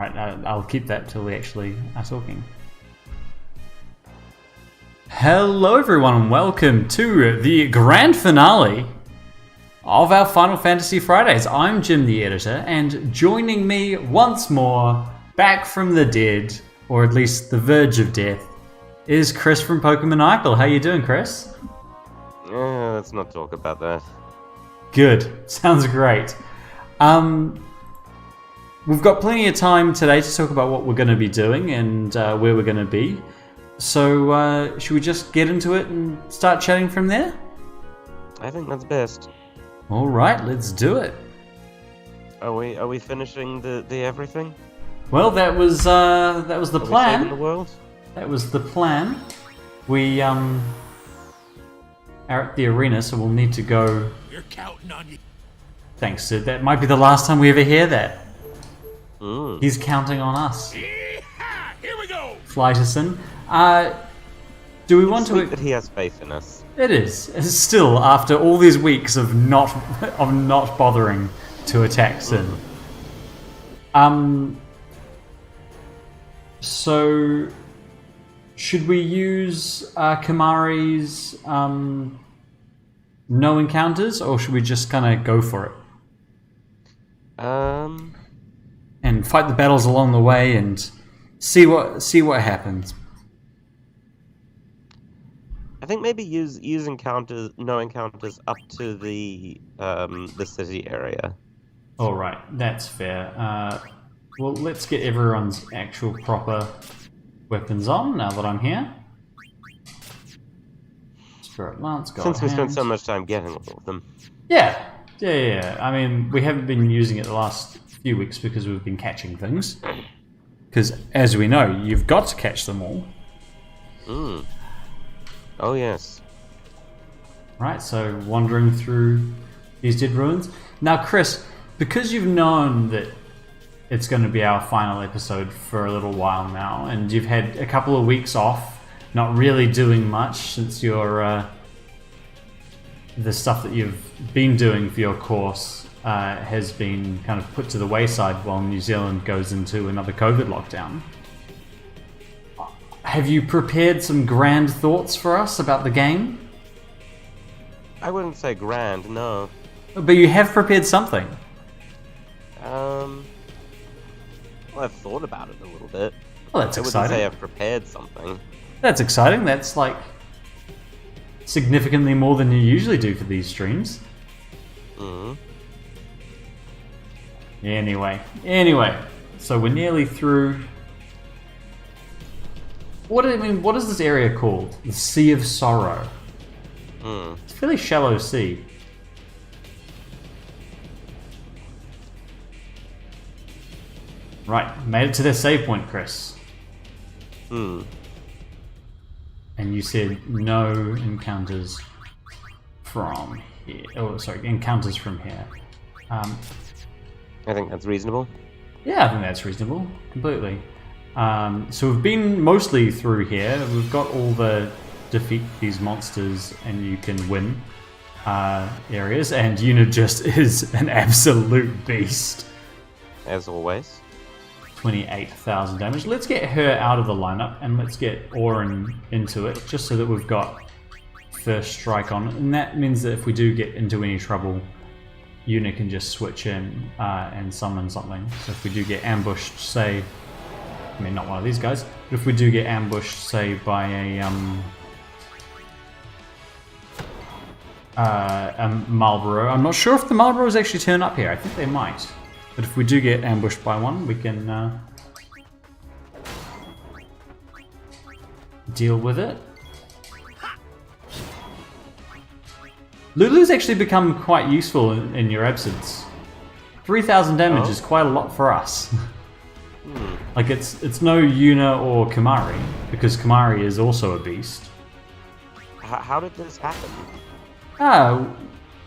Right, I'll keep that till we actually are talking. Hello everyone and welcome to the grand finale of our Final Fantasy Fridays. I'm Jim the editor, and joining me once more, back from the dead, or at least the verge of death, is Chris from Pokemaniacal. How you doing, Chris? Let's not talk about that. Good. Sounds great. We've got plenty of time today to talk about what we're going to be doing and where we're going to be. So, should we just get into it and start chatting from there? I think that's best. All right, let's do it. Are we finishing the everything? Well, that was the Are we saving plan. the world? That was the plan. We are at the arena, so we'll need to go. We're counting on you. Thanks, Sid. That might be the last time we ever hear that. Mm. He's counting on us. Yeehaw! Here we go. Flyterson. Do we want Sweet to? that he has faith in us. It is. It's still, after all these weeks of not bothering to attack Sin. So should we use Kamari's no encounters, or should we just kind of go for it and fight the battles along the way and see what happens? I think maybe use no encounters up to the city area. All right, that's fair. Well, let's get everyone's actual proper weapons on now that I'm here. Spirit Lance, God Since we spent Hand. so much time getting all of them. Yeah. I mean, we haven't been using it the last few weeks because we've been catching things. Because, as we know, you've got to catch them all. Mm. Oh yes. Right, so wandering through these dead ruins. Now, Chris, because you've known that it's going to be our final episode for a little while now, and you've had a couple of weeks off, not really doing much since your the stuff that you've been doing for your course has been kind of put to the wayside while New Zealand goes into another COVID lockdown. Have you prepared some grand thoughts for us about the game? I wouldn't say grand, no. But you have prepared something. Well, I've thought about it a little bit. Well, that's I wouldn't exciting. say I've prepared something. That's exciting. That's like significantly more than you usually do for these streams. Mm. Anyway, so we're nearly through. What is this area called? The Sea of Sorrow. Mm. It's a fairly shallow sea. Right, made it to their save point, Chris. Hmm. And you said no encounters from here. Oh, sorry, encounters from here. I think that's reasonable. Yeah, I think that's reasonable. Completely. So we've been mostly through here. We've got all the defeat these monsters and you can win areas. And Yuna just is an absolute beast. As always. 28,000 damage. Let's get her out of the lineup and let's get Auron into it, just so that we've got first strike on. And that means that if we do get into any trouble, Yuna can just switch in and summon something. So if we do get ambushed, say, I mean not one of these guys, but if we do get ambushed, say by a Marlboro, I'm not sure if the Marlboros actually turn up here. I think they might. But if we do get ambushed by one, we can deal with it. Lulu's actually become quite useful in your absence. 3,000 damage is quite a lot for us. Like it's no Yuna or Kamari, because Kamari is also a beast. How did this happen?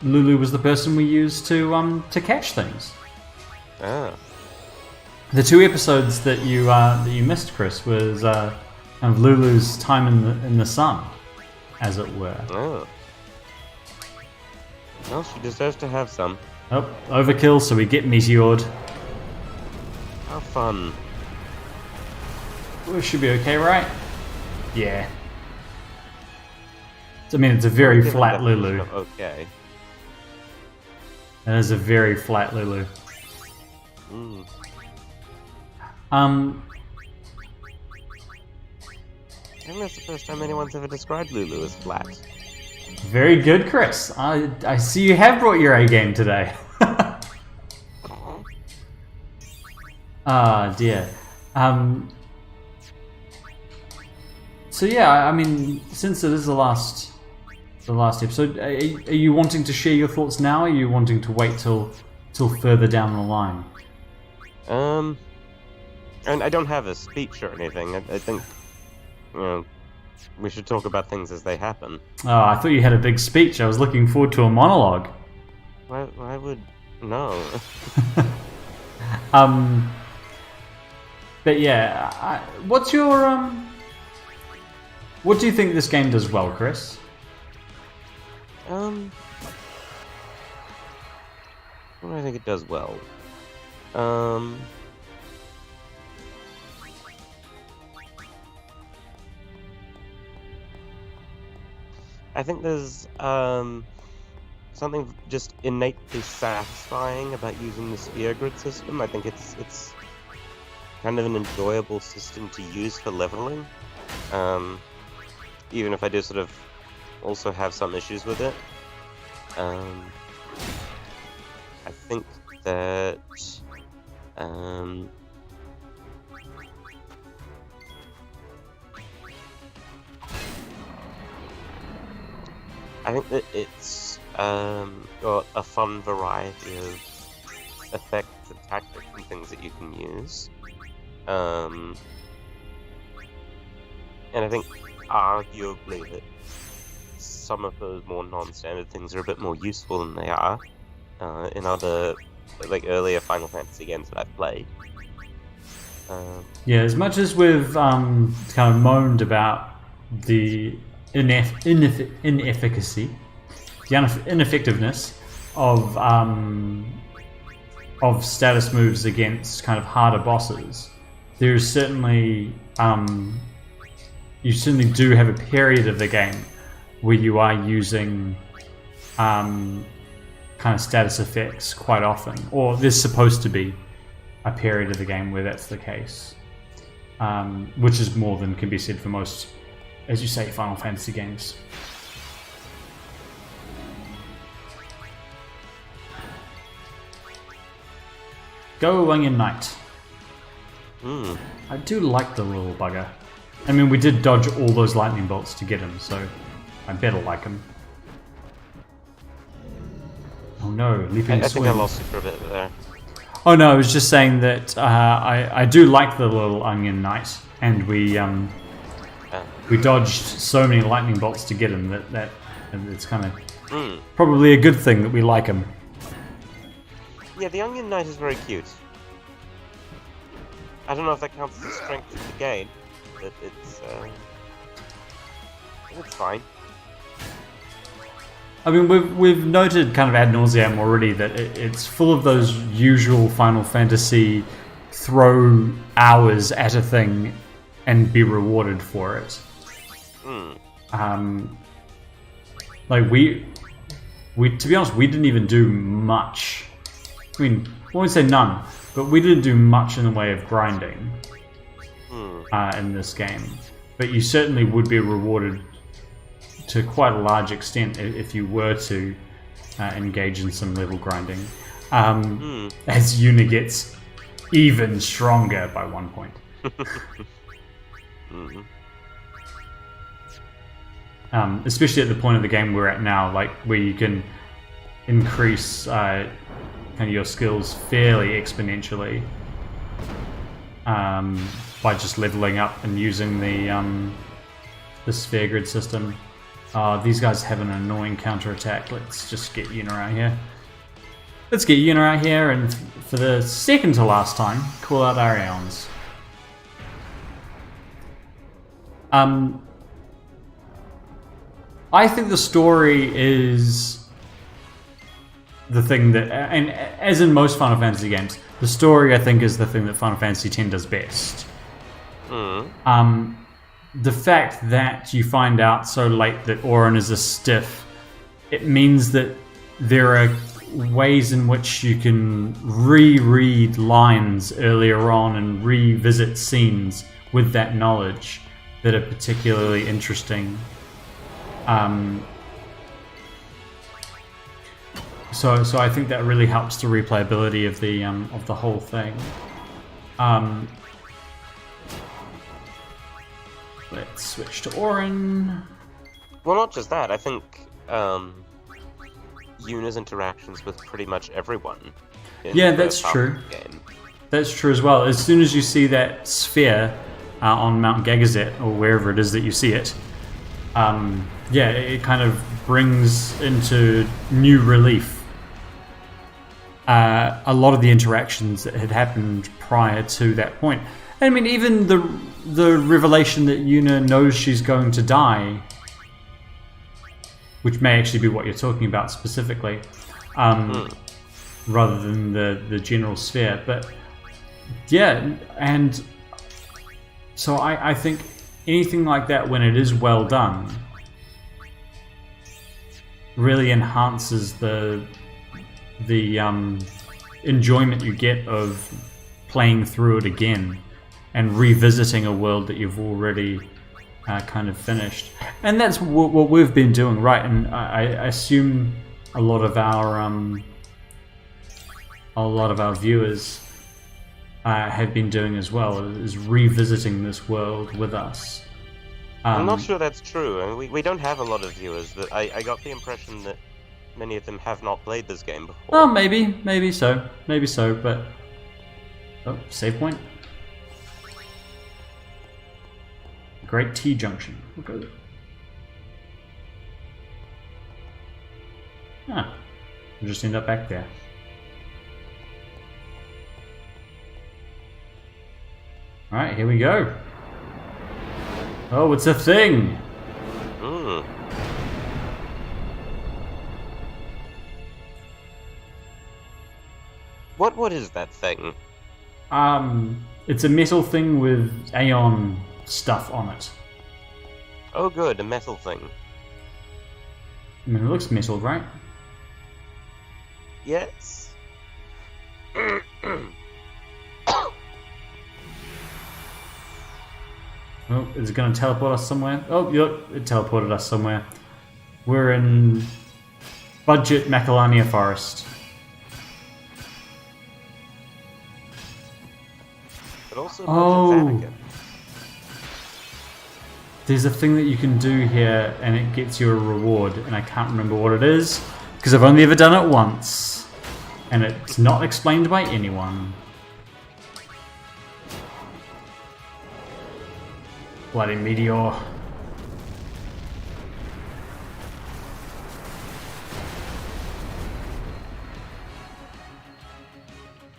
Lulu was the person we used to catch things. Ah. The two episodes that you missed, Chris, was kind of Lulu's time in the sun, as it were. Oh. Well, she deserves to have some. Oh, overkill, so we get meteored. How fun. We should be okay, right? Yeah. I mean, it's a very Given flat definition Lulu. of okay. It is a very flat Lulu. Mm. Um, I think that's the first time anyone's ever described Lulu as flat. very good, Chris. I see you have brought your A game today. Ah, dear. So yeah, I mean, since it is the last episode, are you wanting to share your thoughts now? Or are you wanting to wait till further down the line? And I don't have a speech or anything. I think, we should talk about things as they happen. Oh, I thought you had a big speech. I was looking forward to a monologue. Why would... No. But yeah, what's your what do you think this game does well, Chris? What do I think it does well? I think there's something just innately satisfying about using the sphere grid system. I think it's kind of an enjoyable system to use for leveling. Even if I do sort of also have some issues with it. I think that it's got a fun variety of effects and tactics and things that you can use. And I think arguably that some of those more non-standard things are a bit more useful than they are in other, like, earlier Final Fantasy games that I've played. Yeah, as much as we've kind of moaned about the inefficacy, the ineffectiveness of status moves against kind of harder bosses, there's certainly you certainly do have a period of the game where you are using kind of status effects quite often, or there's supposed to be a period of the game where that's the case, which is more than can be said for most, as you say, Final Fantasy games. Go Onion Knight. I do like the little bugger. I mean, we did dodge all those lightning bolts to get him, so I better like him. Oh no, leaping I swing. think I lost you for a bit there. Oh no, I was just saying that I do like the little Onion Knight, and we dodged so many lightning bolts to get him that it's kind of probably a good thing that we like him. Yeah, the Onion Knight is very cute. I don't know if that counts as a strength of the game, but it's fine. I mean, we've noted kind of ad nauseam already that it's full of those usual Final Fantasy throw hours at a thing and be rewarded for it. Like we to be honest, we didn't even do much. I mean, I won't say none, but we didn't do much in the way of grinding in this game. But you certainly would be rewarded to quite a large extent if you were to engage in some level grinding. As Yuna gets even stronger by 1 point. Especially at the point of the game we're at now, like where you can increase kind of your skills fairly exponentially by just leveling up and using the sphere grid system. These guys have an annoying counterattack. Let's just get Yuna out here. Let's get Yuna out here, and for the second to last time, call out our Aeons. I think the story is the thing that, and as in most Final Fantasy games, the story I think is the thing that Final Fantasy X does best. The fact that you find out so late that Auron is a stiff, it means that there are ways in which you can reread lines earlier on and revisit scenes with that knowledge that are particularly interesting. So I think that really helps the replayability of the whole thing. Let's switch to Auron. Well, not just that. I think Yuna's interactions with pretty much everyone. Yeah, that's true. That's true as well. As soon as you see that sphere on Mount Gagazet, or wherever it is that you see it, yeah, it kind of brings into new relief a lot of the interactions that had happened prior to that point. I mean, even the revelation that Yuna knows she's going to die, which may actually be what you're talking about specifically, rather than the general sphere. But yeah, and so I think anything like that, when it is well done, really enhances the enjoyment you get of playing through it again and revisiting a world that you've already kind of finished. And that's what we've been doing, right? And I assume a lot of our viewers have been doing as well, is revisiting this world with us. I'm not sure that's true. I mean, we don't have a lot of viewers. That I got the impression that many of them have not played this game before. Oh, maybe so, but oh, save point. Great T junction. We'll go there. Ah, we'll just end up back there. Alright, here we go. Oh, it's a thing! What is that thing? It's a metal thing with Aeon stuff on it. Oh good, a metal thing. I mean, it looks metal, right? Yes. Oh, is it going to teleport us somewhere? Oh, yep, it teleported us somewhere. We're in budget Macalania Forest. But also Oh, there's a thing that you can do here and it gets you a reward, and I can't remember what it is because I've only ever done it once and it's not explained by anyone. Bloody meteor. I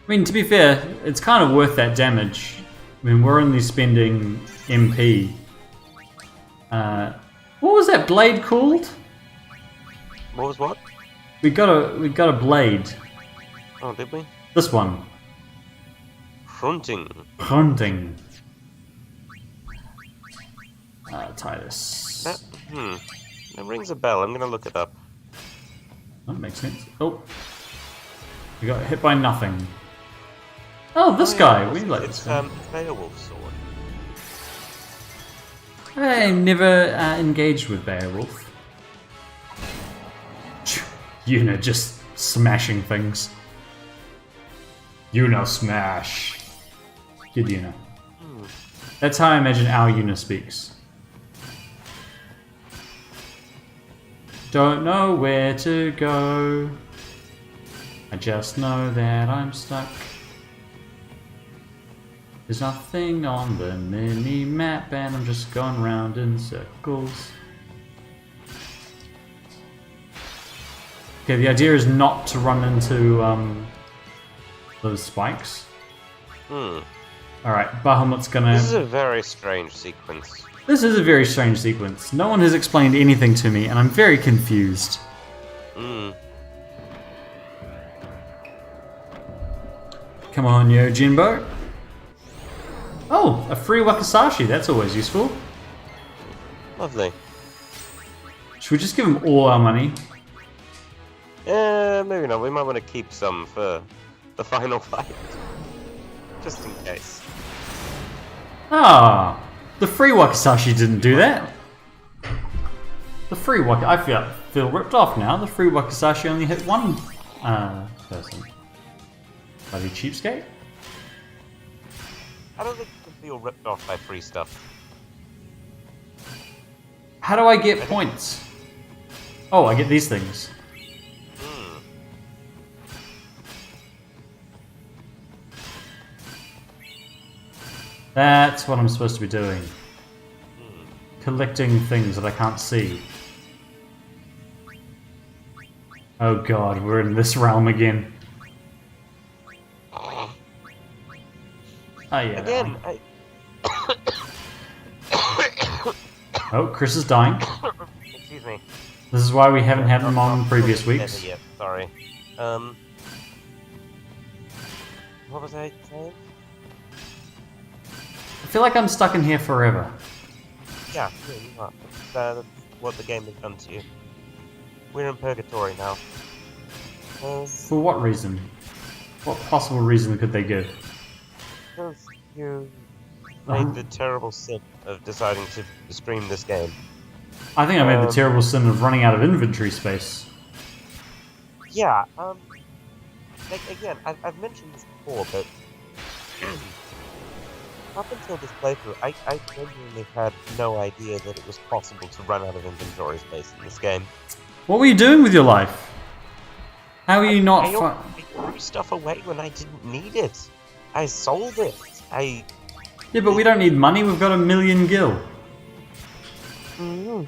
mean, to be fair, it's kind of worth that damage. I mean, we're only spending MP. What was that blade called? What was what? We got a blade. Oh, did we? This one. Fronting. Hunting. Titus. That rings a bell. I'm gonna look it up. That makes sense. Oh, we got hit by nothing. Oh, this guy. We like this guy. It's Beowulf's sword. I never engaged with Beowulf. Yuna just smashing things. Yuna smash. Good Yuna. That's how I imagine our Yuna speaks. Don't know where to go. I just know that I'm stuck. There's nothing on the mini-map and I'm just going round in circles. Okay, the idea is not to run into those spikes. Alright, Bahamut's gonna... This is a very strange sequence. This is a very strange sequence. No one has explained anything to me and I'm very confused. Come on, Yojimbo. Oh, a free Wakizashi. That's always useful. Lovely. Should we just give him all our money? Maybe not. We might want to keep some for the final fight. Just in case. Ah, the free Wakizashi didn't do that. The free I feel ripped off now. The free Wakizashi only hit one person. Bloody cheapskate. I don't think you can feel ripped off by free stuff. How do I get points? Oh, I get these things. That's what I'm supposed to be doing. Collecting things that I can't see. Oh god, we're in this realm again. Oh yeah. Again, Oh, Chris is dying. Excuse me. This is why we haven't had him on previous weeks. Yet. Sorry. What was I saying? I feel like I'm stuck in here forever. Yeah, you are. That's what the game has done to you. We're in purgatory now. For what reason? What possible reason could they give? Because you made the terrible sin of deciding to stream this game. I think I made the terrible sin of running out of inventory space. Yeah, like, again, I've mentioned this before, but up until this playthrough, I genuinely had no idea that it was possible to run out of inventory space in this game. What were you doing with your life? How are you not I threw stuff away when I didn't need it. I sold it. Yeah, but we don't need money, we've got 1 million gil. Mm-hmm.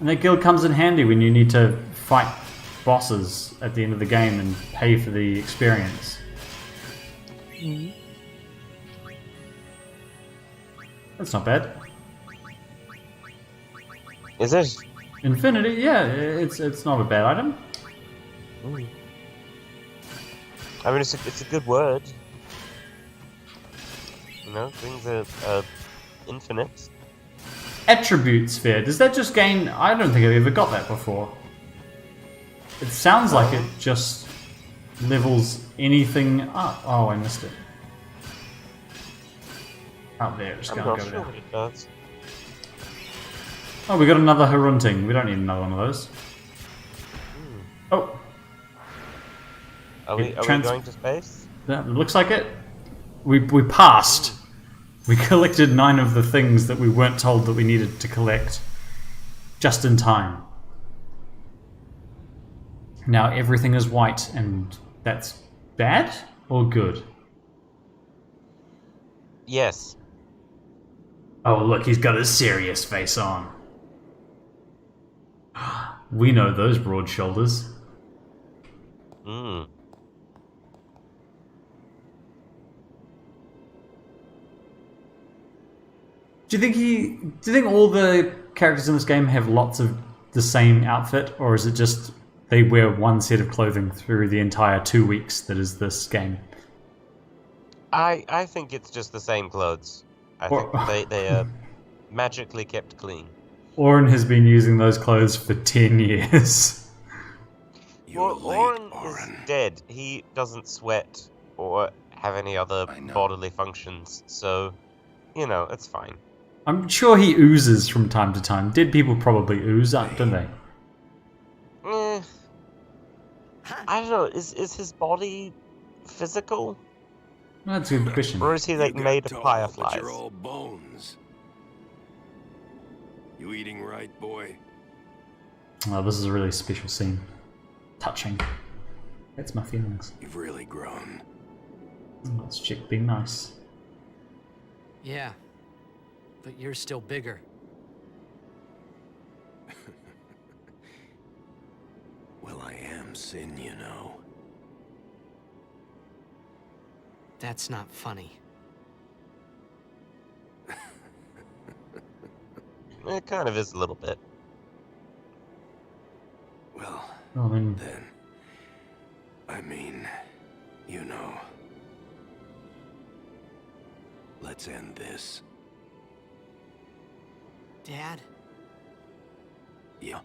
And that gil comes in handy when you need to fight bosses at the end of the game and pay for the experience. Mm-hmm. That's not bad. Is it? Infinity, yeah, it's not a bad item. Mm. I mean, it's a good word. You know, things are infinite. Attribute sphere. Does that just gain... I don't think I've ever got that before. It sounds like it just levels anything up. Oh, I missed it. Out there, just I'm gonna not go sure there. what it does. Oh, we got another Harunting. We don't need another one of those. Oh, Are we going to space? that looks like it. We passed. We collected 9 of the things that we weren't told that we needed to collect. Just in time. Now everything is white, and that's bad or good? Yes. Oh, look, he's got a serious face on. We know those broad shoulders. Mm. Do you think all the characters in this game have lots of the same outfit, or is it just they wear one set of clothing through the entire 2 weeks that is this game? I think it's just the same clothes. I think they are magically kept clean. Oren has been using those clothes for 10 years. Oren is dead. He doesn't sweat or have any other bodily functions, so, you know, it's fine. I'm sure he oozes from time to time. Dead people probably ooze, don't they? I don't know. Is his body physical? That's a good question. Or is he, like, made of But fireflies? you're all bones. You eating right, boy? Oh, this is a really special scene. Touching. That's my feelings. You've really grown. Let's check being nice. Yeah, but you're still bigger. Well, I am Sin, you know. That's not funny. It kind of is a little bit. Well, Oh, I mean, then. I mean, You know. Let's end this. Dad, Yeah.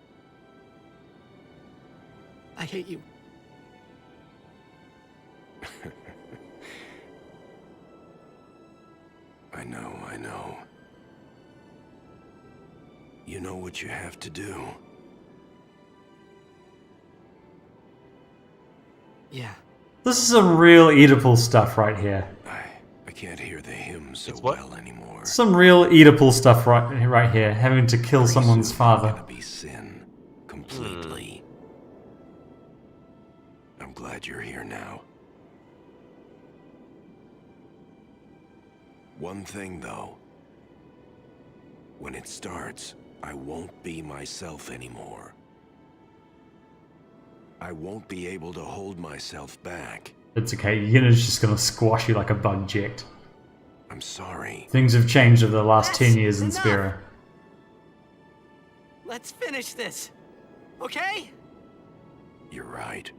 I hate you. I know. You know what you have to do. Yeah. This is some real Oedipal stuff right here. I can't hear the hymn so It's what? well anymore. Some real Oedipal stuff right here. Having to kill someone's father. Gonna be sin. Completely. I'm glad you're here now. One thing, though. When it starts, I won't be myself anymore. I won't be able to hold myself back. It's okay, Yina's just gonna squash you like a bug jet. I'm sorry. Things have changed over the last 10 years in Enough. Spira. Let's finish this. Okay? You're right.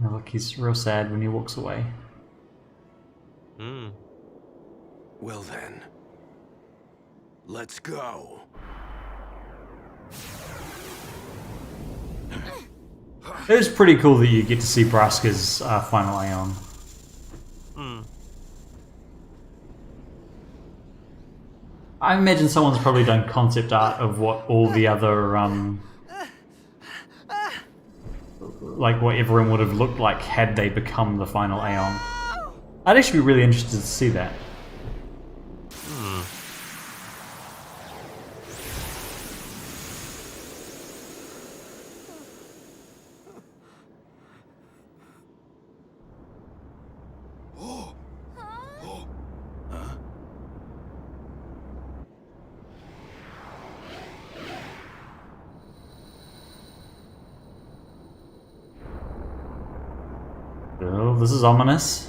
Oh, look, he's real sad when he walks away. Hmm. Well then. Let's go. It is pretty cool that you get to see Braska's final Aeon. Hmm. I imagine someone's probably done concept art of what all the other, like what everyone would have looked like had they become the final Aeon. I'd actually be really interested to see that. Hmm. Oh, this is ominous.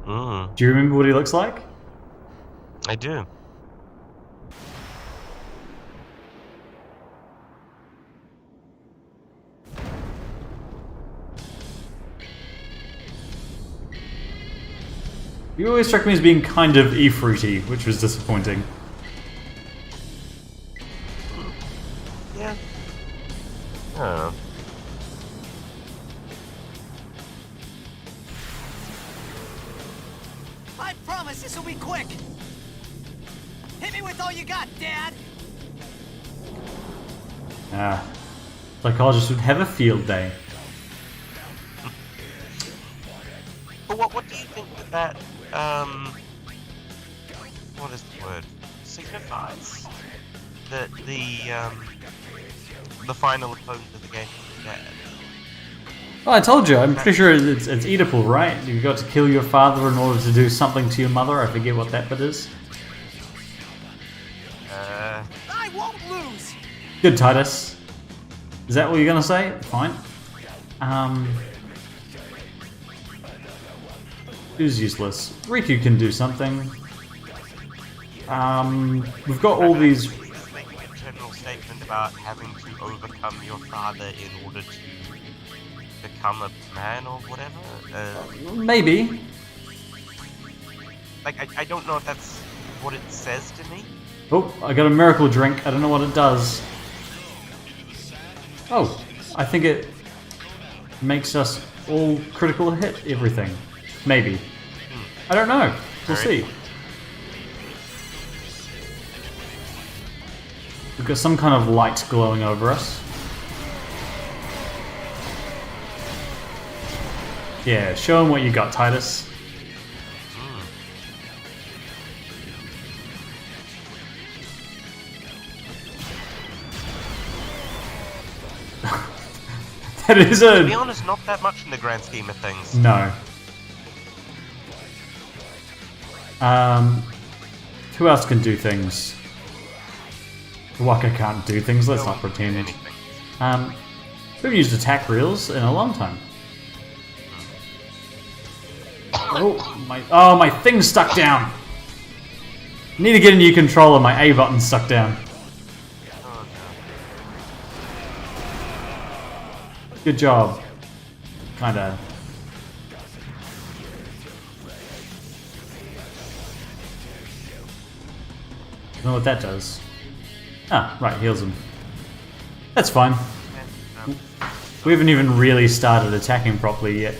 Hmm. Do you remember what he looks like? I do. You always struck me as being kind of E-fruity, which was disappointing. Yeah. I don't know. I promise this will be quick. Hit me with all you got, Dad. Psychologists would have a field day. But what do you think that what is the word? Signifies that the final opponent of the game is dead. Oh, I told you, I'm pretty sure it's Oedipal, right? You've got to kill your father in order to do something to your mother. I forget what that bit is. I won't lose. Good, Titus. Is that what you're gonna say? Fine. Who's useless? Riku can do something. We've got all these... Just making a general statement about having to overcome your father in order to become a man or whatever. Maybe. Like, I don't know if that's what it says to me. Oh, I got a miracle drink. I don't know what it does. Oh, I think it makes us all critical hit everything. Maybe. I don't know. We'll see. We've got some kind of light glowing over us. Yeah, show him what you got, Titus. That is To be a... honest, not that much in the grand scheme of things. No. Who else can do things? Waka can't do things, let's No not one can do pretend. anything. We haven't used attack reels in a long time. Oh, my thing's stuck down! Need to get a new controller, my A button's stuck down. Good job. Kinda. I don't know what that does. Ah, right, heals him. That's fine. We haven't even really started attacking properly yet.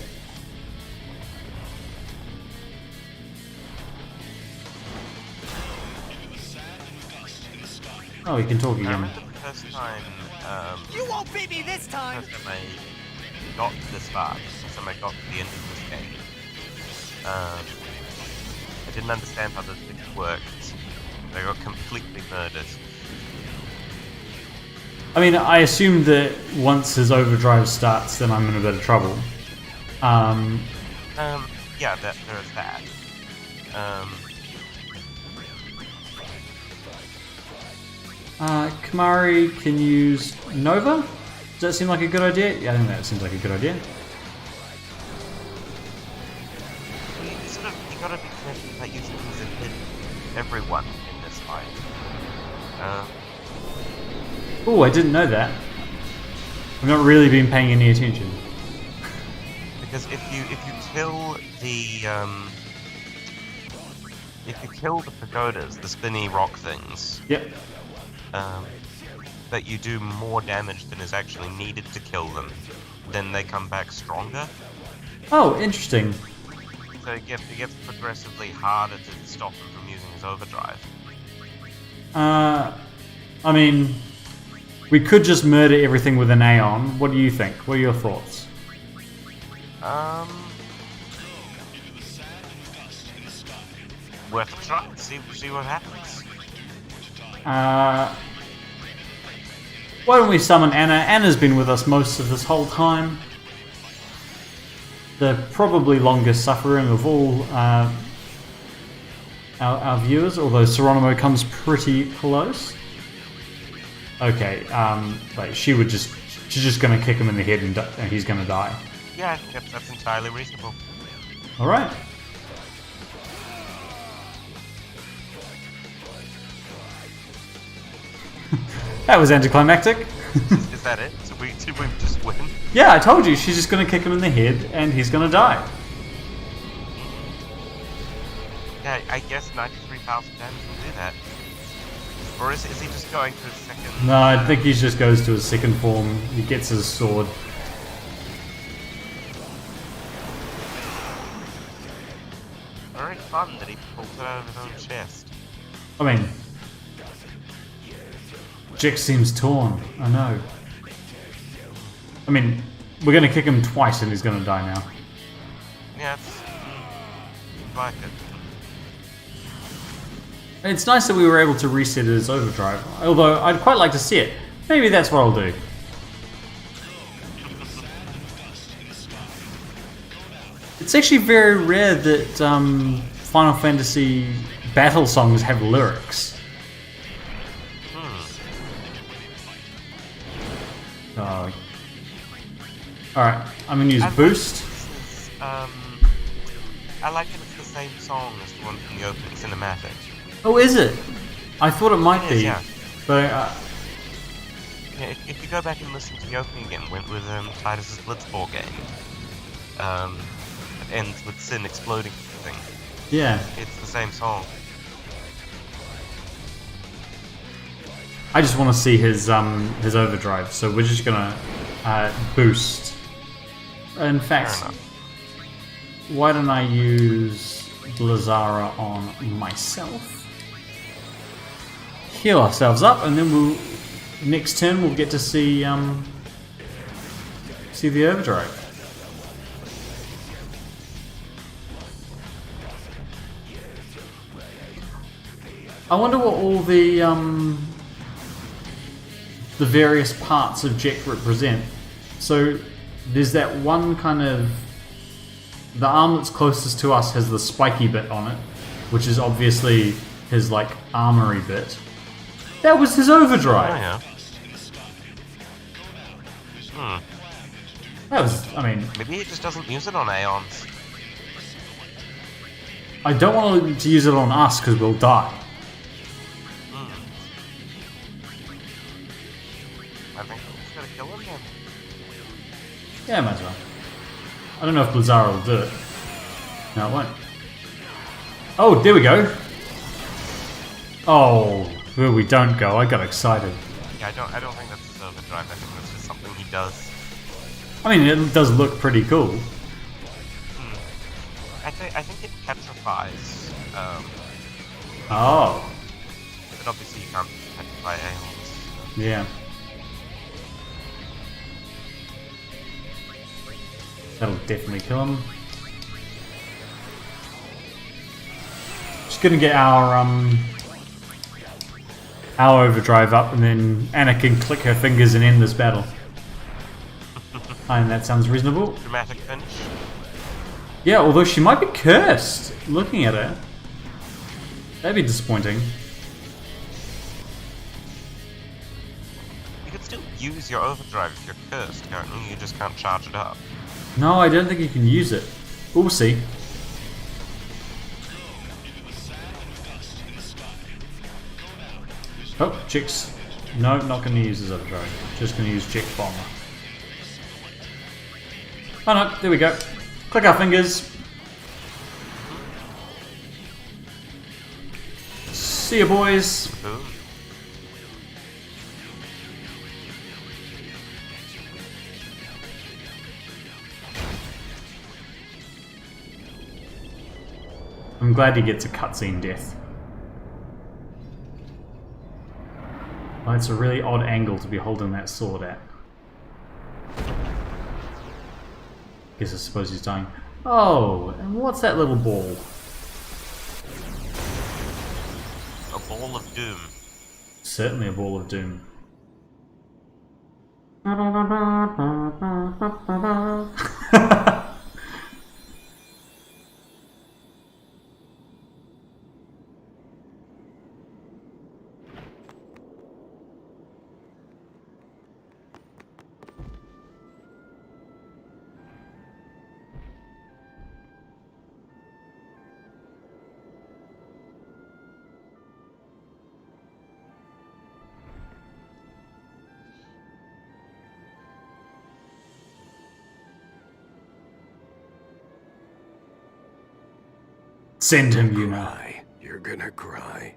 Oh, we can talk I again. remember the first time, You won't beat me this time! first time I got this far, first time I got to the end of this game. I didn't understand how those things worked. They got completely murdered. I mean, I assume that once his overdrive starts, then I'm in a bit of trouble. Yeah, there's that. Kamari can use Nova? Does that seem like a good idea? Yeah, I think that seems like a good idea. You gotta be careful about using things that hit everyone in this fight. Oh, I didn't know that. I've not really been paying any attention. Because if you kill the pagodas, the spinny rock things, Yep. that you do more damage than is actually needed to kill them, then they come back stronger. Oh, interesting. So it gets progressively harder to stop him from using his overdrive. I mean, we could just murder everything with an Aeon. What do you think? What are your thoughts? Worth a try. See what happens. Why don't we summon Anna? Anna's been with us most of this whole time. The probably longest suffering of all our viewers, although Seronimo comes pretty close. Okay, like she's just gonna kick him in the head and he's gonna die. Yeah, I think that's entirely reasonable. All right. That was anticlimactic. Is that it? So did we just win? Yeah, I told you, she's just gonna kick him in the head and he's gonna die. Yeah, I guess 93,000 damage will do that. Or is he just going to his second? No, I think he just goes to his second form. He gets his sword. Very fun that he pulled it out of his own chest. I mean, Jack seems torn. I know. I mean, we're gonna kick him twice and he's gonna die now. Yeah, it's like it. It's nice that we were able to reset his overdrive, although I'd quite like to see it. Maybe that's what I'll do. It's actually very rare that Final Fantasy battle songs have lyrics. Oh. Alright, I'm gonna use Boost. I like that it's the same song as the one from the opening cinematic. Oh, is it? I thought it might be. Yeah. But Yeah, if you go back and listen to the opening again, with Titus's Blitzball game, it ends with Sin exploding the thing. yeah. It's the same song. I just want to see his overdrive, so we're just gonna boost. In fact, Fair enough. why don't I use Blizzara on myself? Heal ourselves up, and then next turn we'll get to see the overdrive. I wonder what all the various parts of Jack represent. So there's that one kind of... The arm that's closest to us has the spiky bit on it, which is obviously his, like, armory bit. That was his overdrive! Oh, yeah. That was, I mean... Maybe he just doesn't use it on Aeons. I don't want him to use it on us, because we'll die. I think we're just gonna kill him then. Yeah, might as well. I don't know if Blizzara will do it. No, it won't. Oh, there we go. Oh, where we don't go. I got excited. Yeah, I don't think that's his overdrive. I think that's just something he does. I mean, it does look pretty cool. I think it petrifies. Oh, But obviously you can't petrify Aeons. yeah. That'll definitely kill him. Just gonna get our overdrive up, and then Anna can click her fingers and end this battle. And that sounds reasonable. Dramatic finish. Yeah, although she might be cursed. Looking at her, that'd be disappointing. You could still use your overdrive if you're cursed, can't you? You just can't charge it up. No, I don't think you can use it. We'll see. Oh, Chick's... No, not going to use his overdrive. Just going to use Chick Bomber. Oh no, there we go. Click our fingers. See ya, boys. Boom. I'm glad he gets a cutscene death. Oh, it's a really odd angle to be holding that sword at. Guess I suppose he's dying. Oh, and what's that little ball? A ball of doom. Certainly a ball of doom. Send him, you know. Cry. You're gonna cry.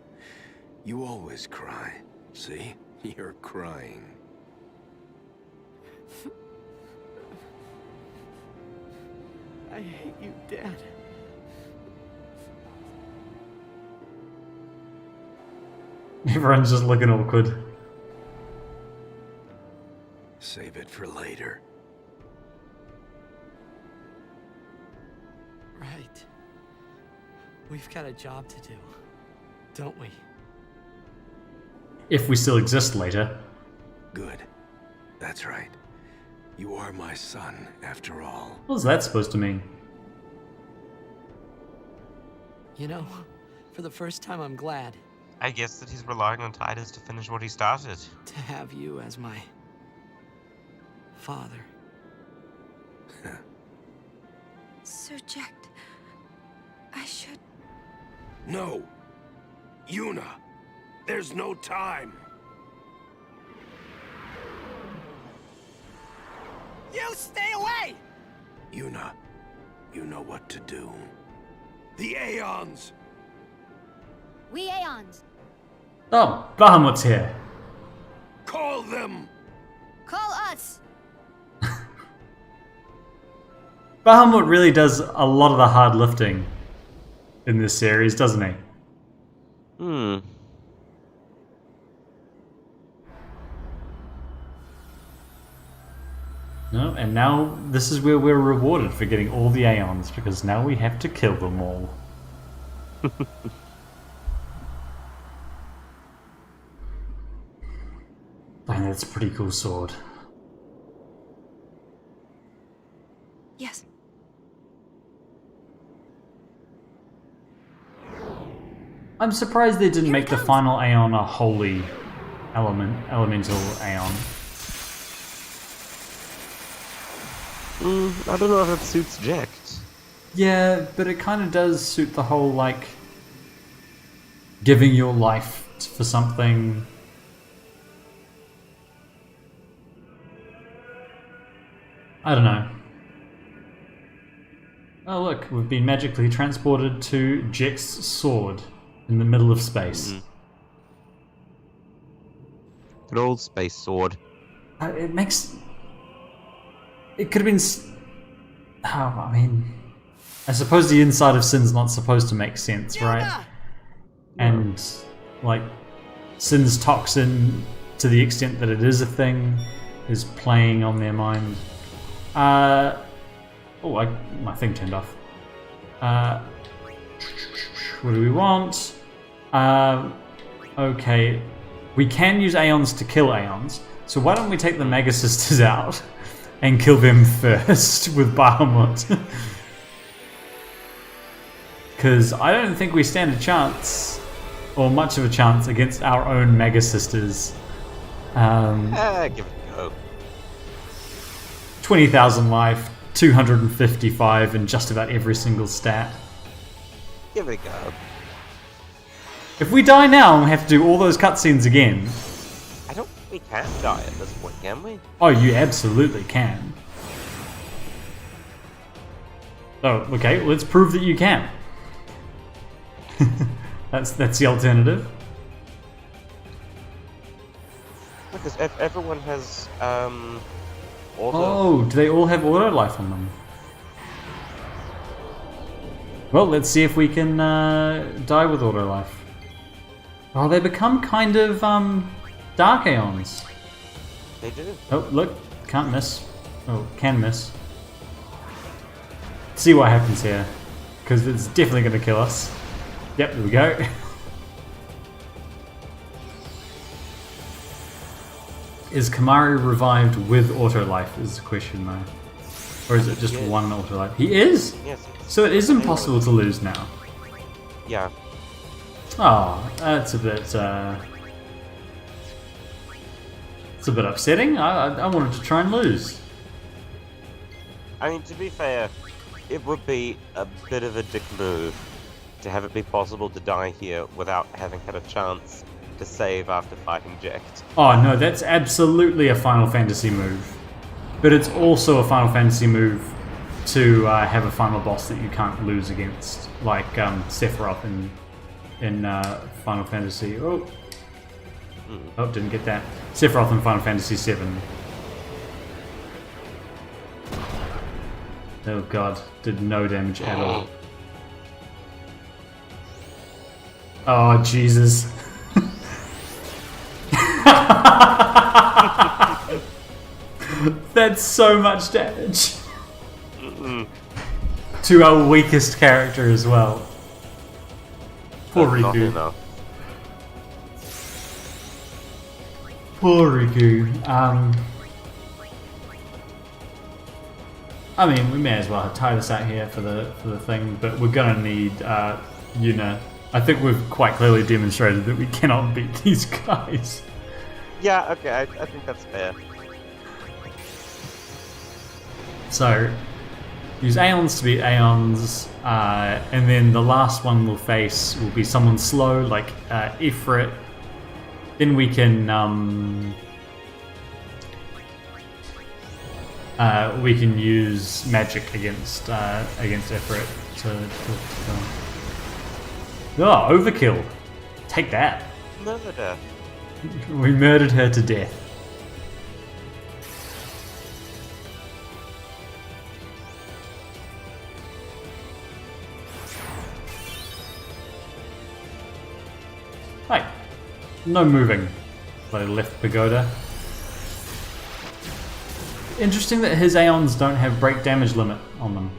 You always cry. See? You're crying. I hate you, Dad. Everyone's just looking awkward. Save it for later. Right. We've got a job to do, don't we? If we still exist later. Good. That's right. You are my son, after all. What's that supposed to mean? You know, for the first time I'm glad I guess that he's relying on Titus to finish what he started. to have you as my father. Sir Jack, I should... No! Yuna! There's no time! You stay away! Yuna, you know what to do. The Aeons! We Aeons, Oh, Bahamut's here. Call them! call us! Bahamut really does a lot of the hard lifting in this series, doesn't he? Hmm. No, and now this is where we're rewarded for getting all the Aeons, because now we have to kill them all. And that's a pretty cool sword. Yes. I'm surprised they didn't Here make it the comes. final Aeon a holy elemental Aeon. I don't know if that suits Jekt. Yeah, but it kind of does suit the whole, like, giving your life for something. I don't know. Oh look, we've been magically transported to Jack's sword in the middle of space. Good old space sword. It makes... It could have been... Oh, I mean... I suppose the inside of Sin's not supposed to make sense, right? Yuna! And, like, Sin's toxin, to the extent that it is a thing, is playing on their mind. Oh, my thing turned off. What do we want? Okay. We can use Aeons to kill Aeons, so why don't we take the Mega Sisters out and kill them first with Bahamut? Because I don't think we stand a chance, or much of a chance, against our own Mega Sisters. Give it a go. 20,000 life, 255 in just about every single stat. Give it a go. If we die now and we have to do all those cutscenes again... I don't think we can die at this point, can we? Oh, you absolutely can. Oh, okay, let's prove that you can. That's the alternative. Because everyone has, auto. Oh, do they all have auto life on them? Well, let's see if we can die with auto life. Oh, they become kind of Dark Aeons. They do. Oh, look, can't miss. Oh, can miss. See what happens here, because it's definitely going to kill us. Yep, there we go. Is Kamari revived with auto life is the question though. Or is it just one auto life? He is! Yes. So it is impossible to lose now. Yeah. Oh, that's a bit it's a bit upsetting. I wanted to try and lose. I mean, to be fair, it would be a bit of a dick move to have it be possible to die here without having had a chance to save after fighting Jacked. Oh no, that's absolutely a Final Fantasy move. But it's also a Final Fantasy move to have a final boss that you can't lose against, like Sephiroth in Final Fantasy. Oh, didn't get that. Sephiroth in Final Fantasy VII. Oh god, did no damage at all. Oh Jesus. That's so much damage. To our weakest character as well. Poor Not Riku. enough. Poor Riku. I mean, we may as well tie this out here for the thing, but we're gonna need Yuna. I think we've quite clearly demonstrated that we cannot beat these guys. Yeah, okay, I think that's fair. So, use Aeons to beat Aeons, and then the last one we'll face will be someone slow, like Ifrit. Then we can use magic against Ifrit to Oh, overkill! Take that. Murder. We murdered her to death. Hey, no moving. But I left Pagoda. Interesting that his Aeons don't have break damage limit on them.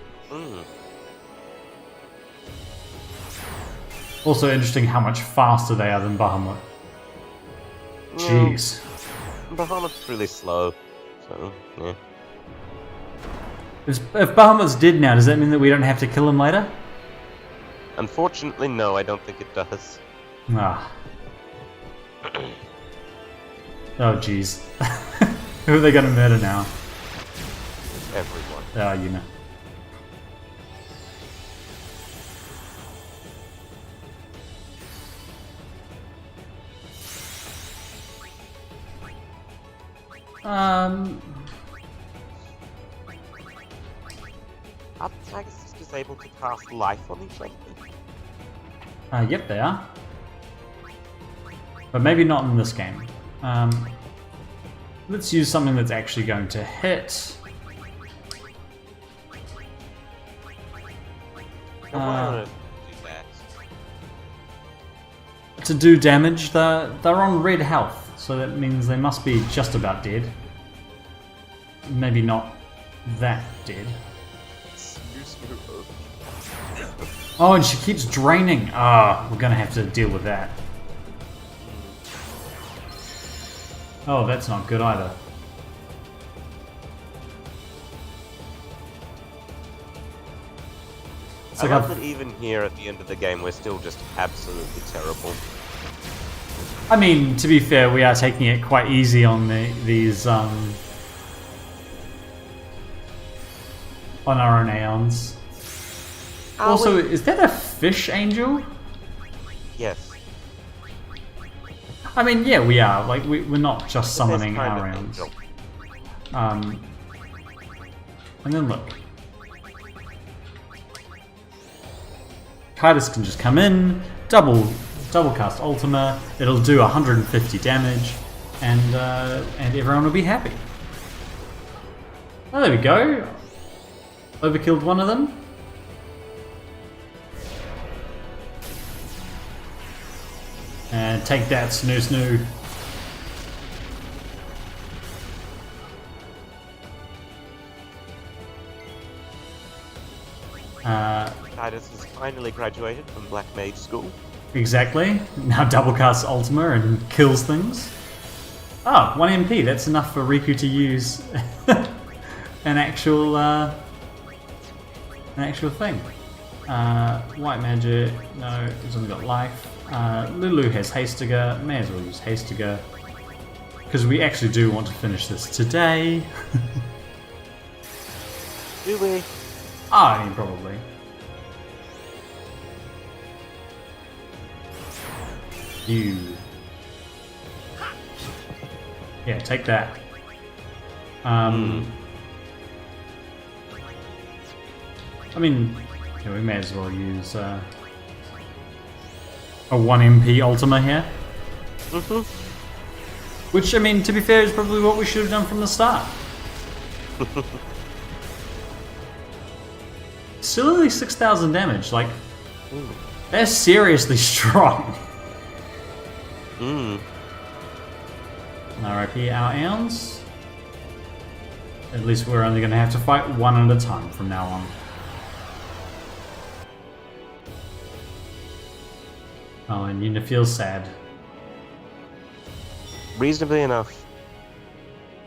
Also interesting how much faster they are than Bahamut. Jeez. Bahamut's really slow, so yeah. If Bahamut's dead now, does that mean that we don't have to kill him later? Unfortunately, no, I don't think it does. Ah. Oh jeez. Who are they going to murder now? Everyone. Ah, you know. Are the Tiger Sisters able to cast life on each other? Yep, they are. But maybe not in this game. Let's use something that's actually going to hit. Why on earth do that? To do damage, they're on red health, so that means they must be just about dead. Maybe not that dead. Oh, and she keeps draining. Ah, we're gonna have to deal with that. Oh, that's not good either. I love that even here at the end of the game, we're still just absolutely terrible. I mean, to be fair, we are taking it quite easy on these on our own Aeons. Also, is that a fish angel? Yes. I mean, yeah, we are. Like, we're not just But there's summoning kind our of Aeons. angel. And then look. Titus can just come in, double cast Ultima, it'll do 150 damage, and everyone will be happy. Oh, there we go. Overkilled one of them. And take that, Snoo Snoo. Titus has finally graduated from Black Mage School. Exactly. Now double casts Ultima and kills things. Ah, 1 MP. That's enough for Riku to use an actual thing. White magic. No, he's only got life. Lulu has Hastiger. May as well use Hastiger because we actually do want to finish this today. Do we? I mean, probably. You. Yeah, take that. I mean, yeah, we may as well use a 1 MP Ultima here. Which, I mean, to be fair, is probably what we should have done from the start. Still only 6,000 damage, like, they're seriously strong. RIP our Aeons. At least we're only going to have to fight one at a time from now on. Oh, and Yuna feels sad. Reasonably enough.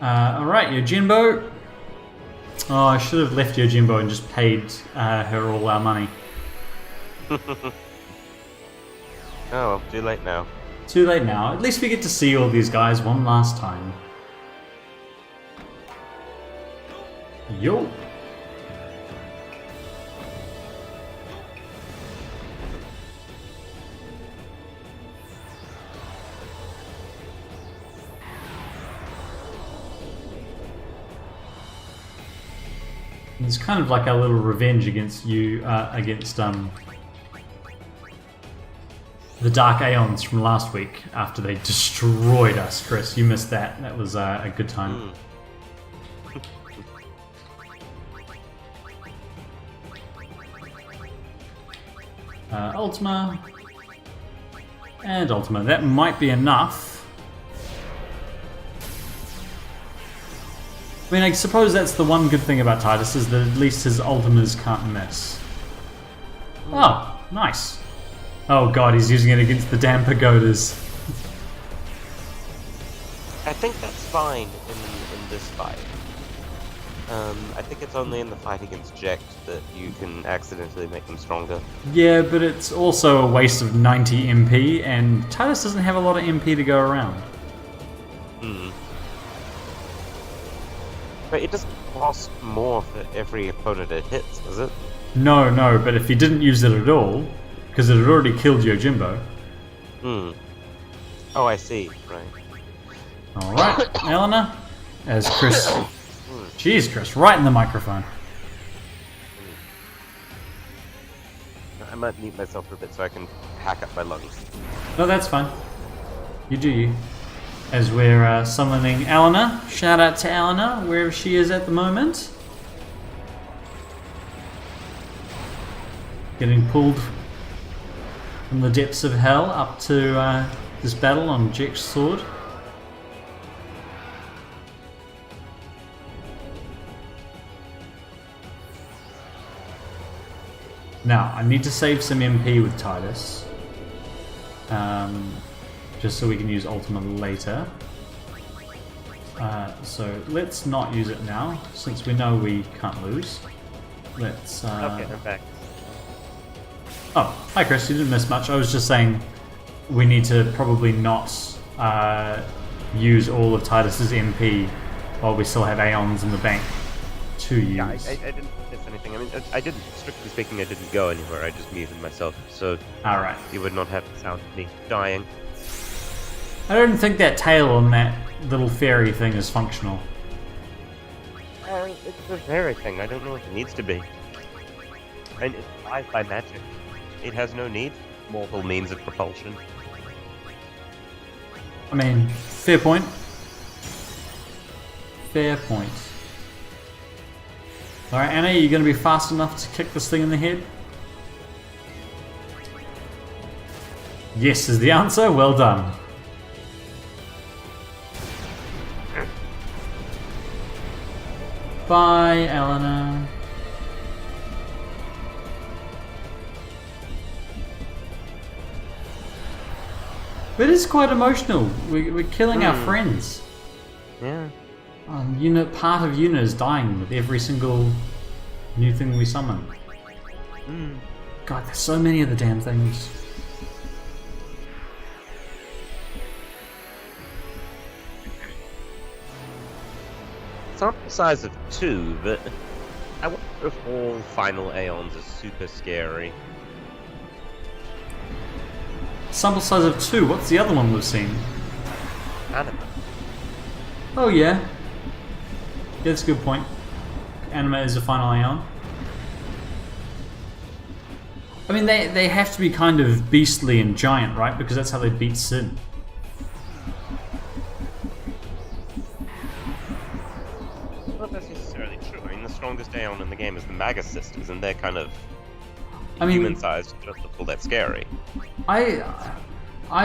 Alright, Yojimbo. Oh, I should have left Yojimbo and just paid her all our money. Oh, well, too late now. Too late now. At least we get to see all these guys one last time. Yo! It's kind of like our little revenge against you, against the Dark Aeons from last week after they destroyed us. Chris, you missed that. That was a good time. Ultima. And Ultima. That might be enough. I mean, I suppose that's the one good thing about Titus, is that at least his Ultimas can't miss. Oh, nice. Oh god, he's using it against the damn pagodas. I think that's fine in this fight. I think it's only in the fight against Jekt that you can accidentally make them stronger. Yeah, but it's also a waste of 90 MP, and Titus doesn't have a lot of MP to go around. But it doesn't cost more for every opponent it hits, does it? No, but if he didn't use it at all, because it had already killed Yojimbo. Oh, I see. Right. Alright, Eleanor, as Chris... Jeez, Chris, right in the microphone. might mute myself for a bit so I can hack up my lungs. No, that's fine. You do you. As we're summoning Eleanor. Shout out to Eleanor, wherever she is at the moment. Getting pulled from the depths of hell up to this battle on Jack's sword. Now, I need to save some MP with Titus. Just so we can use Ultima later. So let's not use it now, since we know we can't lose. Let's... Okay, I'm back. Oh, hi Chris, you didn't miss much. I was just saying we need to probably not use all of Titus's MP while we still have Aeons in the bank to use. Yeah, I didn't miss anything. I mean, I didn't, strictly speaking, I didn't go anywhere. I just muted myself, so Alright. you would not have the sound of me dying. I don't think that tail on that little fairy thing is functional. It's a fairy thing. I don't know if it needs to be. And it flies by magic. It has no need for mortal means of propulsion. I mean, fair point. Fair point. Alright, Anna, you going to be fast enough to kick this thing in the head? Yes is the answer. Well done. Bye, Eleanor. It is quite emotional. We're killing our friends. Yeah. Part of Una is dying with every single new thing we summon. God, there's so many of the damn things. Sample size of 2, but I wonder if all final Aeons are super scary. Sample size of 2. What's the other one we've seen? Anima. Oh yeah. Yeah, that's a good point. Anima is a final Aeon. I mean, they have to be kind of beastly and giant, right? Because that's how they beat Sin. Not necessarily true. I mean, the strongest Aeon in the game is the Magus sisters, and they're kind of human-sized, just all that scary. I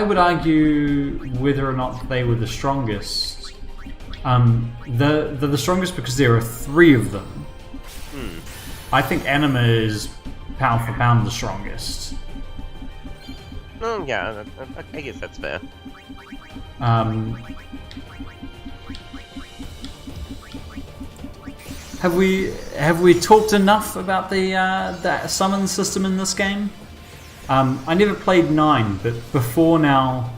would argue whether or not they were the strongest. They're the strongest because there are 3 of them. I think Anima is pound for pound the strongest. Oh yeah, I guess that's fair. Have we talked enough about the summon system in this game? I never played 9, but before now,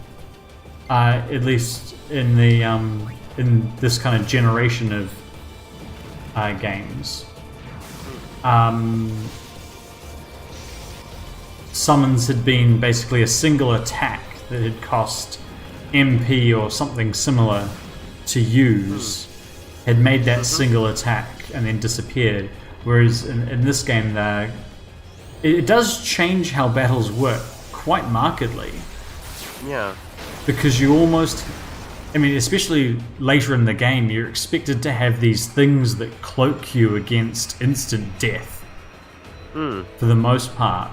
at least in the in this kind of generation of games, summons had been basically a single attack that had cost MP or something similar to use, had made that single attack and then disappeared. Whereas in this game, it does change how battles work quite markedly. Yeah. Because you almost... I mean, especially later in the game, you're expected to have these things that cloak you against instant death. For the most part.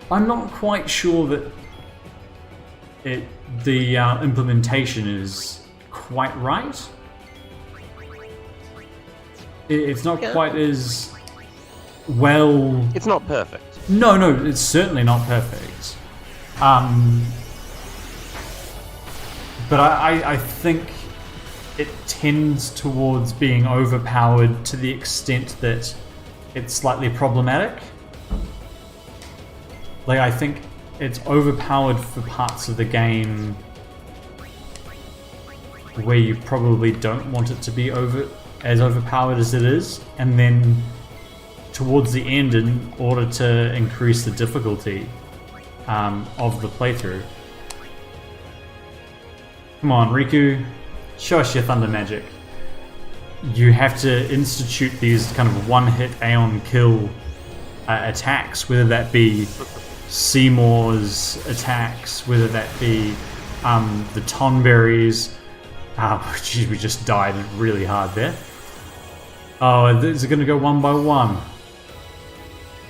I'm not quite sure that the implementation is quite right. It's not quite as well... It's not perfect. No, it's certainly not perfect. But I think it tends towards being overpowered to the extent that it's slightly problematic. Like, I think it's overpowered for parts of the game where you probably don't want it to be as overpowered as it is, and then towards the end, in order to increase the difficulty of the playthrough. Come on, Riku, show us your thunder magic. You have to institute these kind of one-hit Aeon kill attacks, whether that be Seymour's attacks, whether that be the Tonberries. Geez, we just died really hard there. Oh, is it going to go one by one?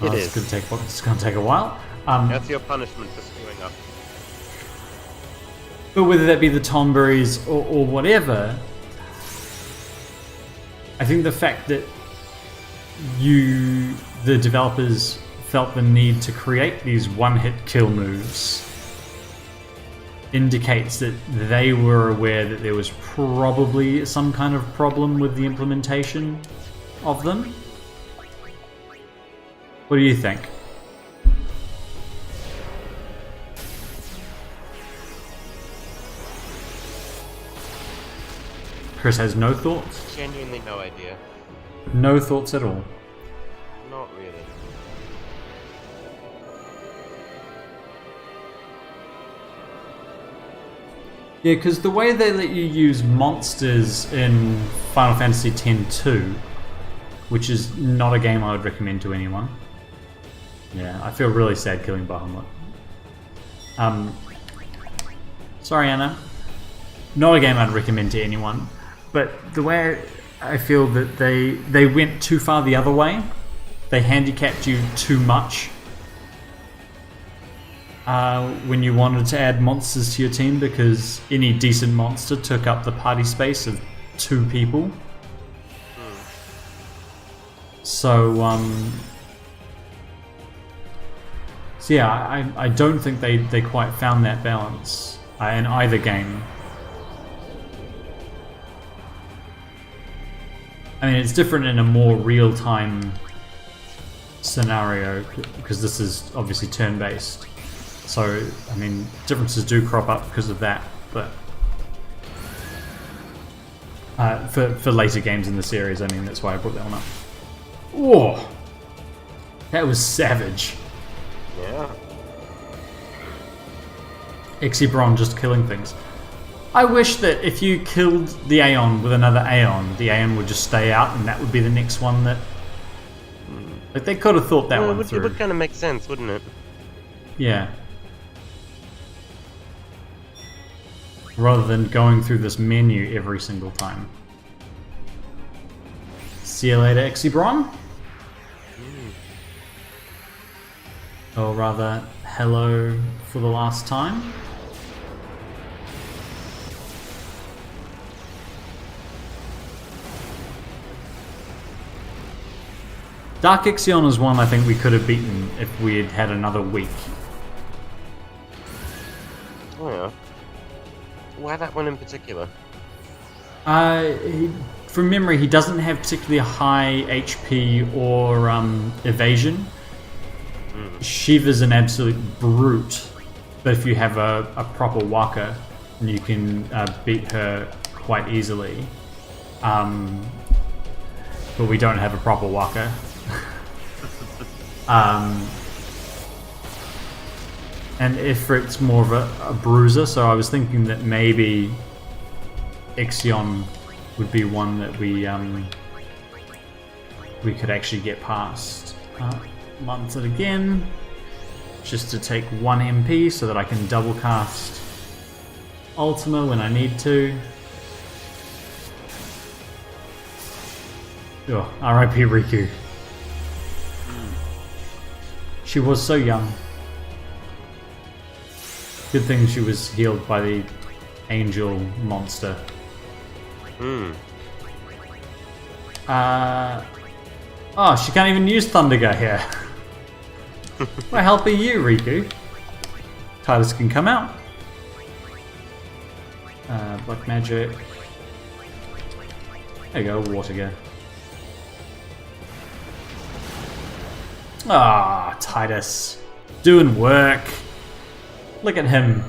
It is. It's going to take a while. That's your punishment for screwing up. But whether that be the Tonberries or whatever, I think the fact that the developers felt the need to create these one-hit kill moves indicates that they were aware that there was probably some kind of problem with the implementation of them. What do you think? Chris has no thoughts? Genuinely no idea. No thoughts at all. Not really. Yeah, because the way they let you use monsters in Final Fantasy X-2, which is not a game I would recommend to anyone. Yeah, I feel really sad killing Bahamut. Sorry, Anna. Not a game I'd recommend to anyone. But the way I feel that they went too far the other way. They handicapped you too much when you wanted to add monsters to your team, because any decent monster took up the party space of 2 people. So yeah, I don't think they quite found that balance in either game. I mean, it's different in a more real-time scenario, because this is obviously turn-based. So, I mean, differences do crop up because of that, but for later games in the series, I mean, that's why I brought that one up. Whoa! That was savage. Yeah. Exibron just killing things. I wish that if you killed the Aeon with another Aeon, the Aeon would just stay out and that would be the next one that... Like, they could have thought that one through. It would kind of make sense, wouldn't it? Yeah. Rather than going through this menu every single time. See you later, Exibron. Or rather, hello for the last time. Dark Aeons is one I think we could have beaten if we had had another week. Oh yeah. Why that one in particular? From memory, he doesn't have particularly high HP or evasion. Shiva's an absolute brute, but if you have a proper Waka, you can beat her quite easily. But we don't have a proper Waka. And Ifrit's more of a bruiser, so I was thinking that maybe Ixion would be one that we could actually get past. Month it again, just to take 1 MP so that I can double cast Ultima when I need to. Oh, R.I.P. Riku. She was so young. Good thing she was healed by the angel monster. Oh, she can't even use Thundergut here. What help are you, Riku? Titus can come out. Black magic. There you go, water go. Ah, Titus. Doing work. Look at him.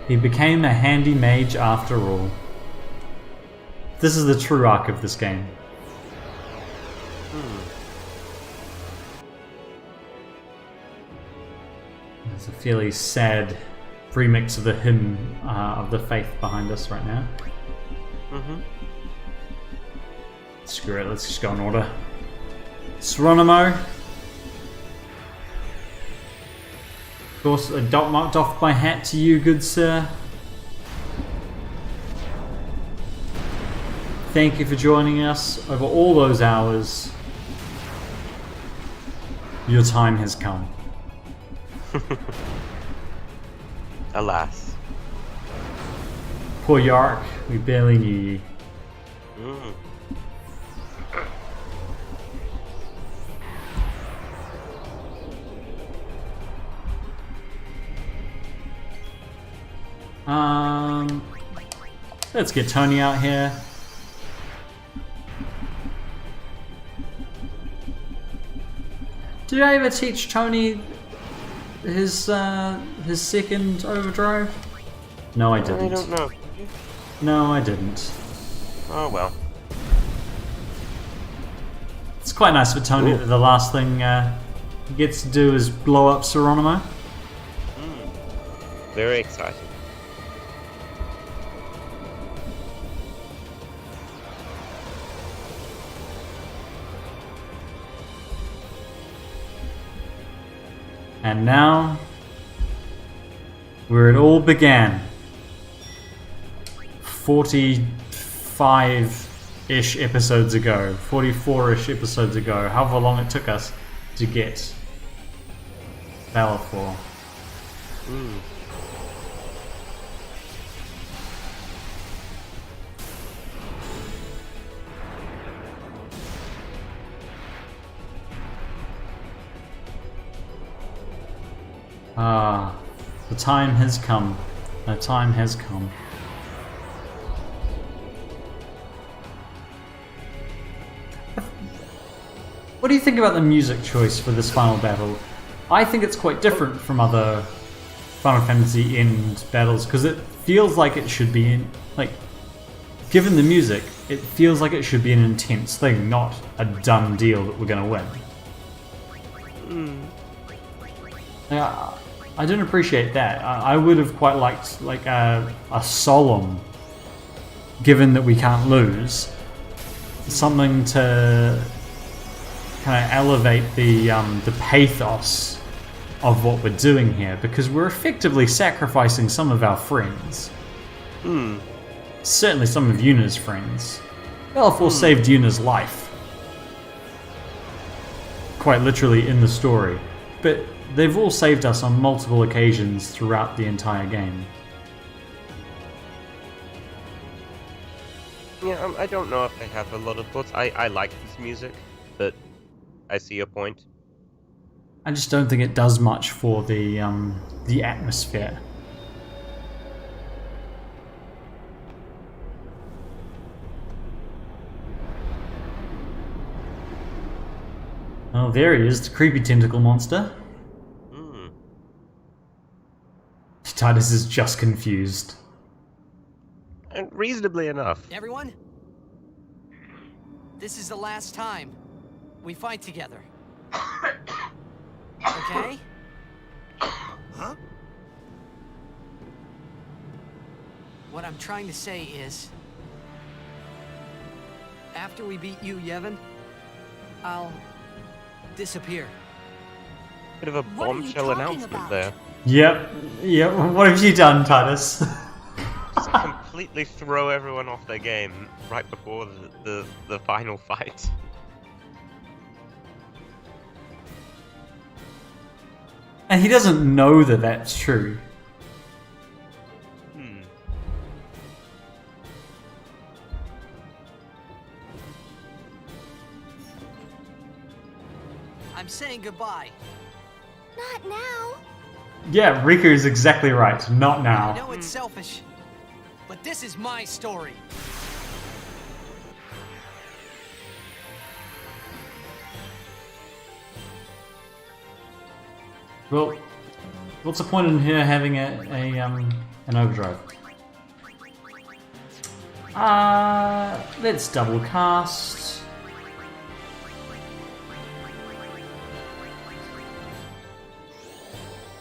He became a handy mage after all. This is the true arc of this game. There's a fairly sad remix of the hymn of the faith behind us right now. Screw it, let's just go in order. Seronimo, course, a dot marked off my hat to you, good sir. Thank you for joining us over all those hours. Your time has come. Alas. Poor Yark, we barely knew you. Mm. Let's get Tony out here. Did I ever teach Tony his second overdrive? No, I didn't. I don't know. No, I didn't. Oh well. It's quite nice for Tony that the last thing he gets to do is blow up Seronimo. Very exciting. And now, where it all began, 45-ish episodes ago, 44-ish episodes ago, however long it took us to get Bellafor. Ah, the time has come. The time has come. What do you think about the music choice for this final battle? I think it's quite different from other Final Fantasy end battles because it feels like it should be in, like, given the music, it feels like it should be an intense thing, not a done deal that we're gonna win. Yeah, I didn't appreciate that. I would have quite liked like a solemn, given that we can't lose, something to kind of elevate the pathos of what we're doing here, because we're effectively sacrificing some of our friends. Certainly some of Yuna's friends. Bellafor saved Yuna's life. Quite literally in the story. But they've all saved us on multiple occasions throughout the entire game. Yeah, I don't know if I have a lot of thoughts. I like this music, but I see your point. I just don't think it does much for the atmosphere. Oh, there he is, the creepy tentacle monster. Titus is just confused. And reasonably enough. Everyone? This is the last time we fight together. Okay? Huh? What I'm trying to say is, after we beat you, Yevon, I'll disappear. Bit of a What are you bombshell talking announcement about? there. Yep. What have you done, Titus? Just completely throw everyone off their game right before the final fight. And he doesn't know that that's true. I'm saying goodbye. Not now. Yeah, Riku is exactly right. Not I now. know it's selfish, but this is my story. Well, what's the point in her having an overdrive? Let's double cast.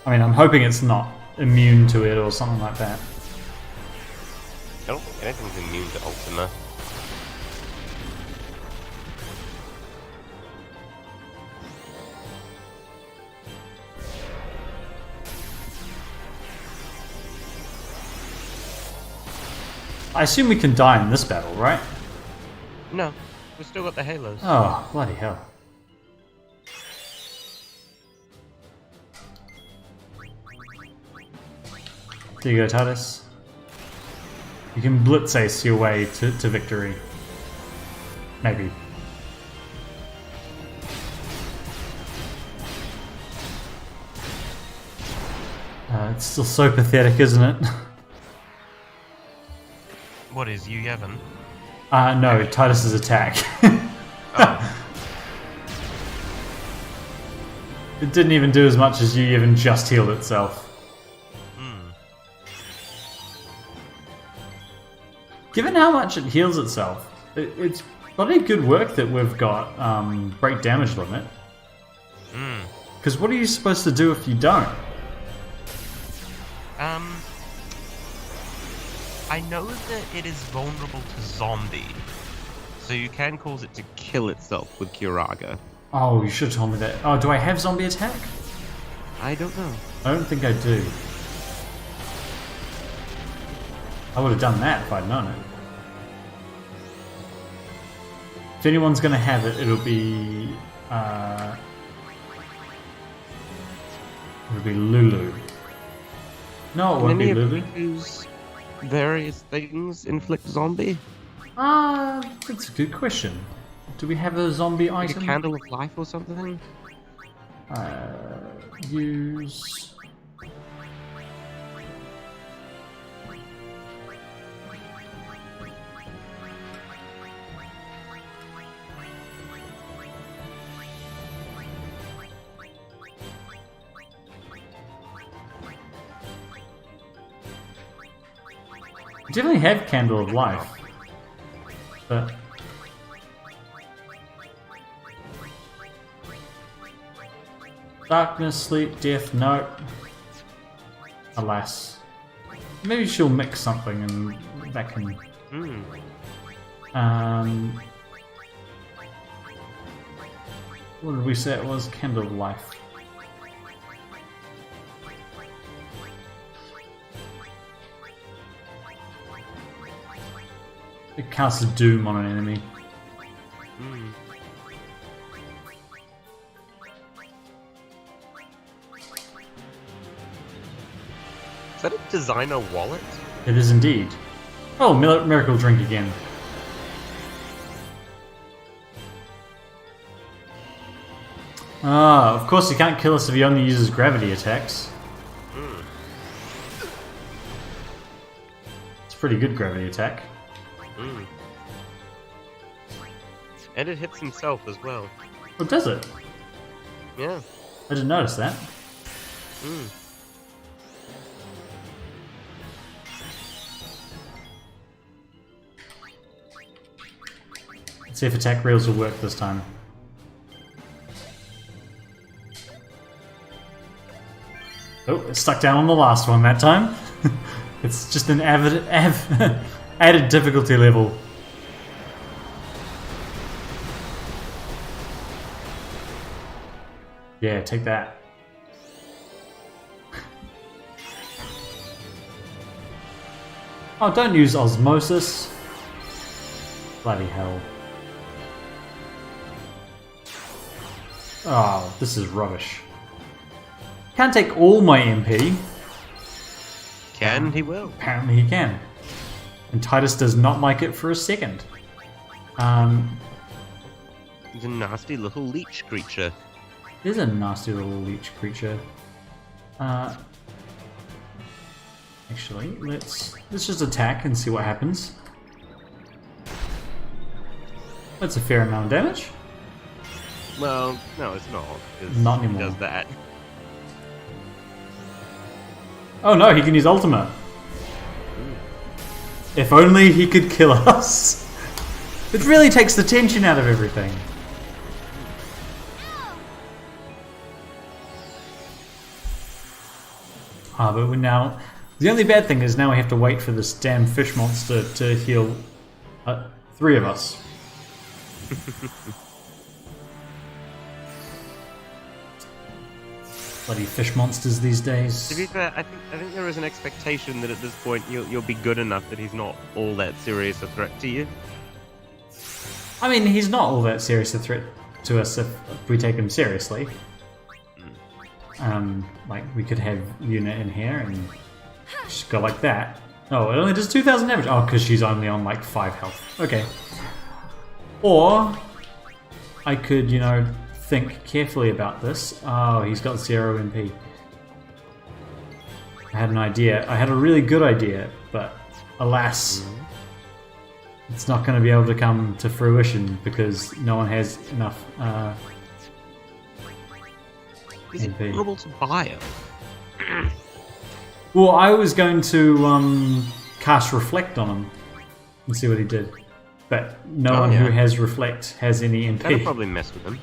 I mean, I'm hoping it's not immune to it or something like that. I don't think anything's immune to Ultima. I assume we can die in this battle, right? No, we've still got the halos. Oh, bloody hell. There you go, Titus. You can blitz ace your way to victory. Maybe. It's still so pathetic, isn't it? What is you, Yevon? No, Titus's attack. Oh. It didn't even do as much as you even just healed itself. Given how much it heals itself, it's bloody good work that we've got break damage limit. Because what are you supposed to do if you don't? I know that it is vulnerable to zombie, so you can cause it to kill itself with Curaga. Oh, you should have told me that. Oh, do I have zombie attack? I don't know. I don't think I do. I would have done that if I'd known it. If anyone's going to have it, it'll be Lulu. No, it won't be Lulu. Use various things inflict zombie. That's a good question. Do we have a zombie Like item? a candle of life or something? Use. We definitely have Candle of Life, but darkness, sleep, death, no. Alas. Maybe she'll mix something and that can... What did we say it was? Candle of Life. It casts a doom on an enemy. Is that a designer wallet? It is indeed. Oh, miracle drink again. Ah, of course he can't kill us if he only uses gravity attacks. It's a pretty good gravity attack. And it hits himself as well. Oh, does it? Yeah. I didn't notice that. Let's see if attack reels will work this time. Oh, it stuck down on the last one that time. It's just an added difficulty level. Yeah, take that. Oh, don't use osmosis. Bloody hell. Oh, this is rubbish. Can't take all my MP. Can he will? Apparently he can. And Titus does not like it for a second. He's a nasty little leech creature. There's a nasty little leech creature. Actually, let's just attack and see what happens. That's a fair amount of damage. Well, no, it's not. 'Cause Not he anymore. does that. Oh no, he can use ultimate. If only he could kill us. It really takes the tension out of everything. But we now... The only bad thing is now we have to wait for this damn fish monster to heal 3 of us. Bloody fish monsters these To be days. fair, I think there is an expectation that at this point you'll be good enough that he's not all that serious a threat to you. I mean, he's not all that serious a threat to us if we take him seriously. Like, we could have Yuna in here and just go like that. Oh, it only does 2,000 damage. Oh, because she's only on like 5 health. Okay. Or I could, you know, think carefully about this. Oh, he's got 0 MP. I had an idea. I had a really good idea, but alas, it's not going to be able to come to fruition because no one has enough Is it MP. possible to buy him? Well, I was going to cast Reflect on him and see what he did. But no one who has Reflect has any That'll MP. probably mess with him.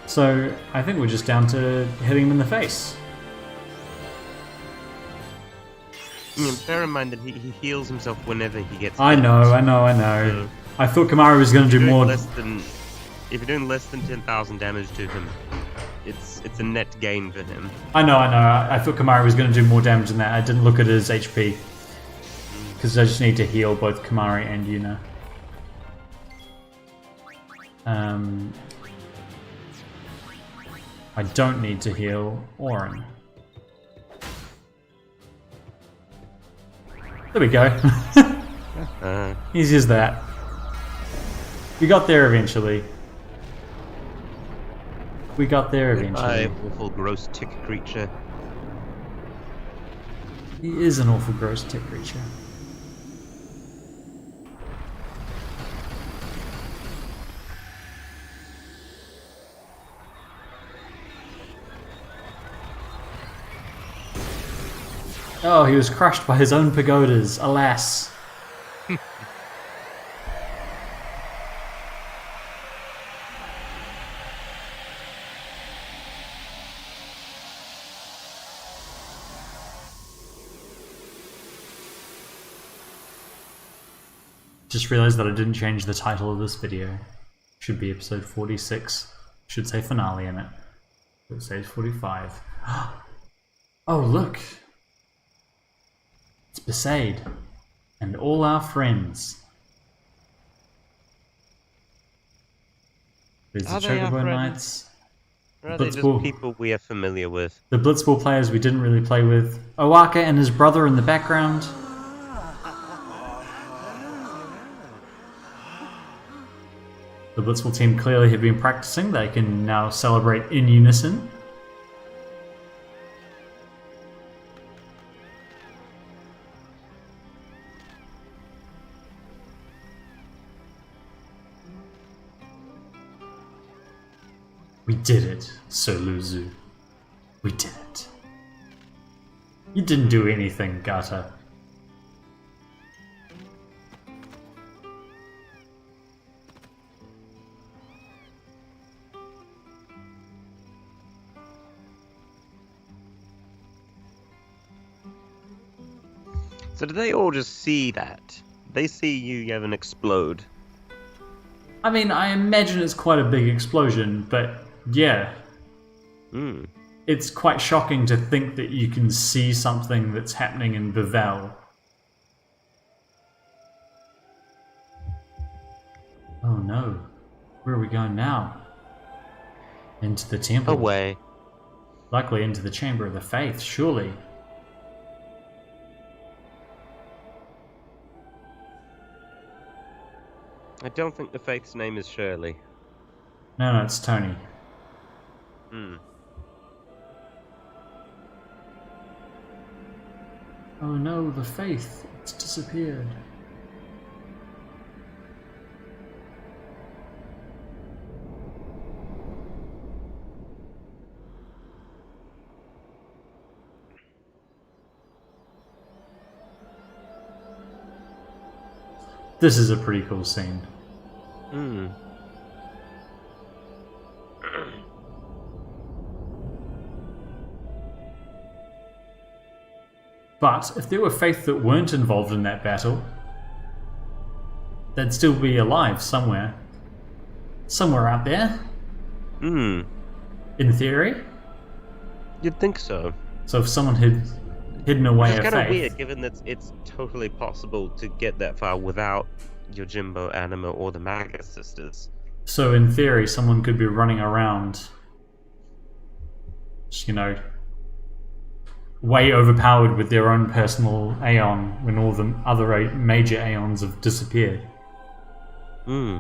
So I think we're just down to hitting him in the face. Bear in mind that he heals himself whenever he gets I hit. know. So I thought Kamari was going to do more. if you're doing less than 10,000 damage to him, it's a net gain for him. I know. I thought Kamari was going to do more damage than that. I didn't look at his HP. Because I just need to heal both Kamari and Yuna. I don't need to heal Orin. There we go. Easy as that. We got there eventually. We got there eventually. Awful gross tick creature. He is an awful gross tick creature. Oh, he was crushed by his own pagodas, alas. Just realized that I didn't change the title of this video. Should be episode 46. Should say finale in it. It says 45. Oh, look! It's Besaid. And all our friends. There's the Are they our Chocobo friends? Knights. Or are they just Blitzball. people we are familiar with? The Blitzball players we didn't really play with. Owaka and his brother in the background. The Blitzball team clearly have been practicing. They can now celebrate in unison. We did it, Sir Luzu. We did it. You didn't do anything, Gata. So do they all just see that? They see you Yevon explode. I mean, I imagine it's quite a big explosion, but yeah. It's quite shocking to think that you can see something that's happening in Bevel. Oh no. Where are we going now? Into the temple. Away. Likely into the Chamber of the Faith, surely. I don't think the Faith's name is Shirley. No, it's Tony. Oh no, the Faith. It's disappeared. This is a pretty cool scene. But if there were Faith that weren't involved in that battle, they'd still be alive somewhere. Somewhere out there. In theory. You'd think so. So if someone had hidden away It's a kind of faith... weird, given that it's totally possible to get that far without Yojimbo, Anima, or the Magus sisters. So in theory, someone could be running around, just, you know, way overpowered with their own personal Aeon when all the other major Aeons have disappeared. Hmm.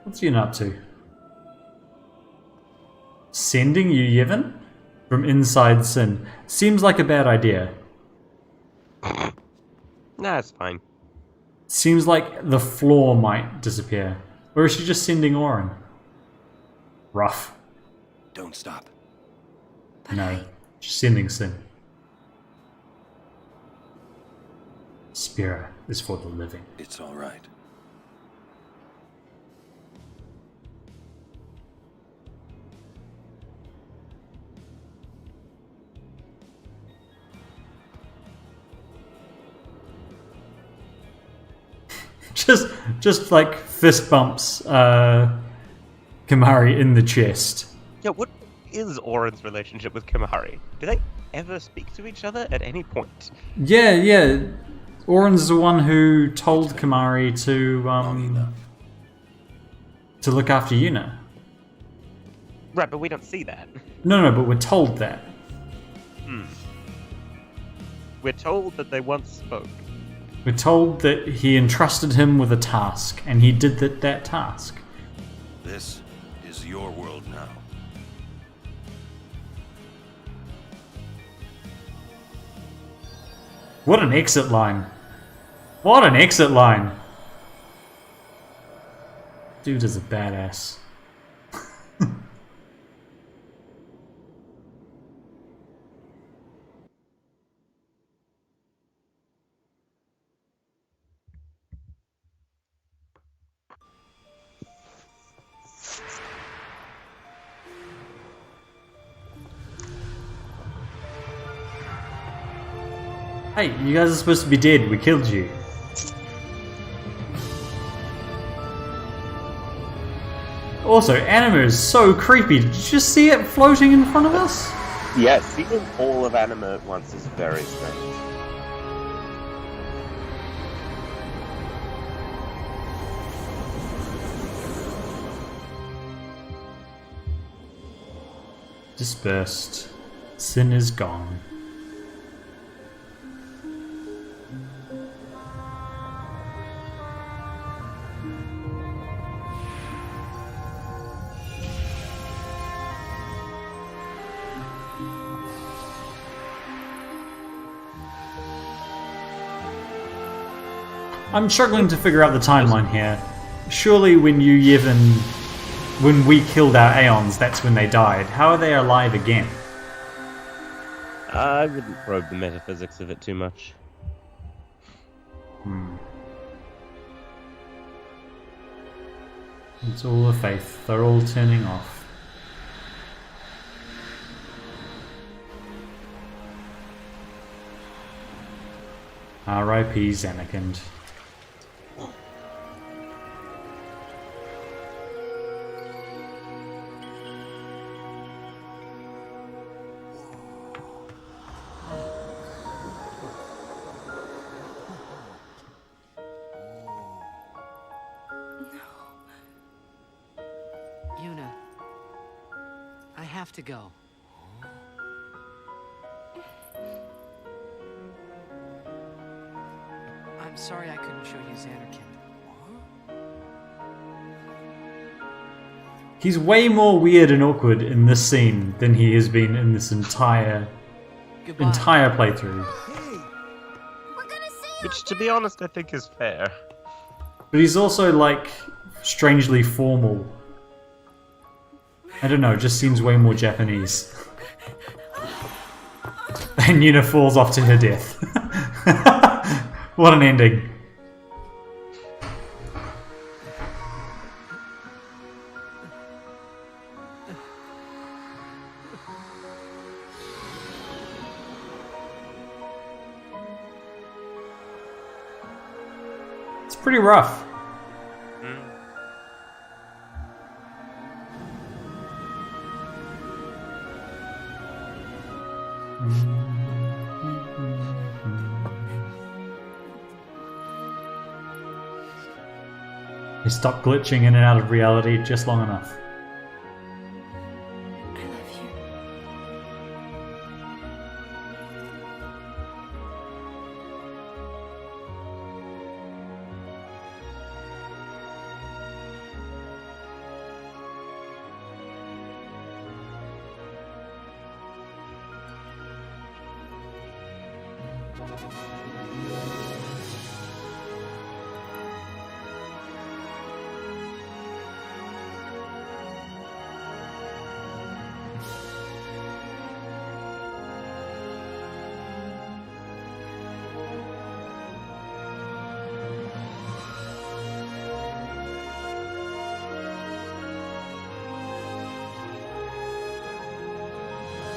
What's Yun up to? Sending you Yevon? From inside Sin. Seems like a bad idea. Nah, it's fine. Seems like the floor might disappear. Or is she just sending Orin? Rough. Don't stop. No. She's sending Sin. Spira is for the living. It's all right. Just like fist bumps Kamari in the chest. Yeah, what is Orin's relationship with Kimahari? Do they ever speak to each other at any point? Yeah. Orin's the one who told Kamari to look after Yuna. Right, but we don't see that. No, but we're told that. We're told that they once spoke. We're told that he entrusted him with a task, and he did that task. This is your world now. What an exit line. What an exit line. Dude is a badass. Hey, you guys are supposed to be dead. We killed you. Also, Anima is so creepy. Did you just see it floating in front of us? Yes, seeing all of Anima at once is very strange. Dispersed. Sin is gone. I'm struggling to figure out the timeline here. Surely when we killed our Aeons, that's when they died. How are they alive again? I wouldn't probe the metaphysics of it too much. It's all a faith. They're all turning off. R.I.P. Xanakind. Yuna, I have to go. I'm sorry I couldn't show you Xanarkand. He's way more weird and awkward in this scene than he has been in this entire Goodbye. playthrough. We're gonna see you. Which, to be honest, I think is fair. But he's also, like, strangely formal. I don't know, just seems way more Japanese. And Yuna falls off to her death. What an ending. pretty rough. He stopped glitching in and out of reality just long enough. I love you.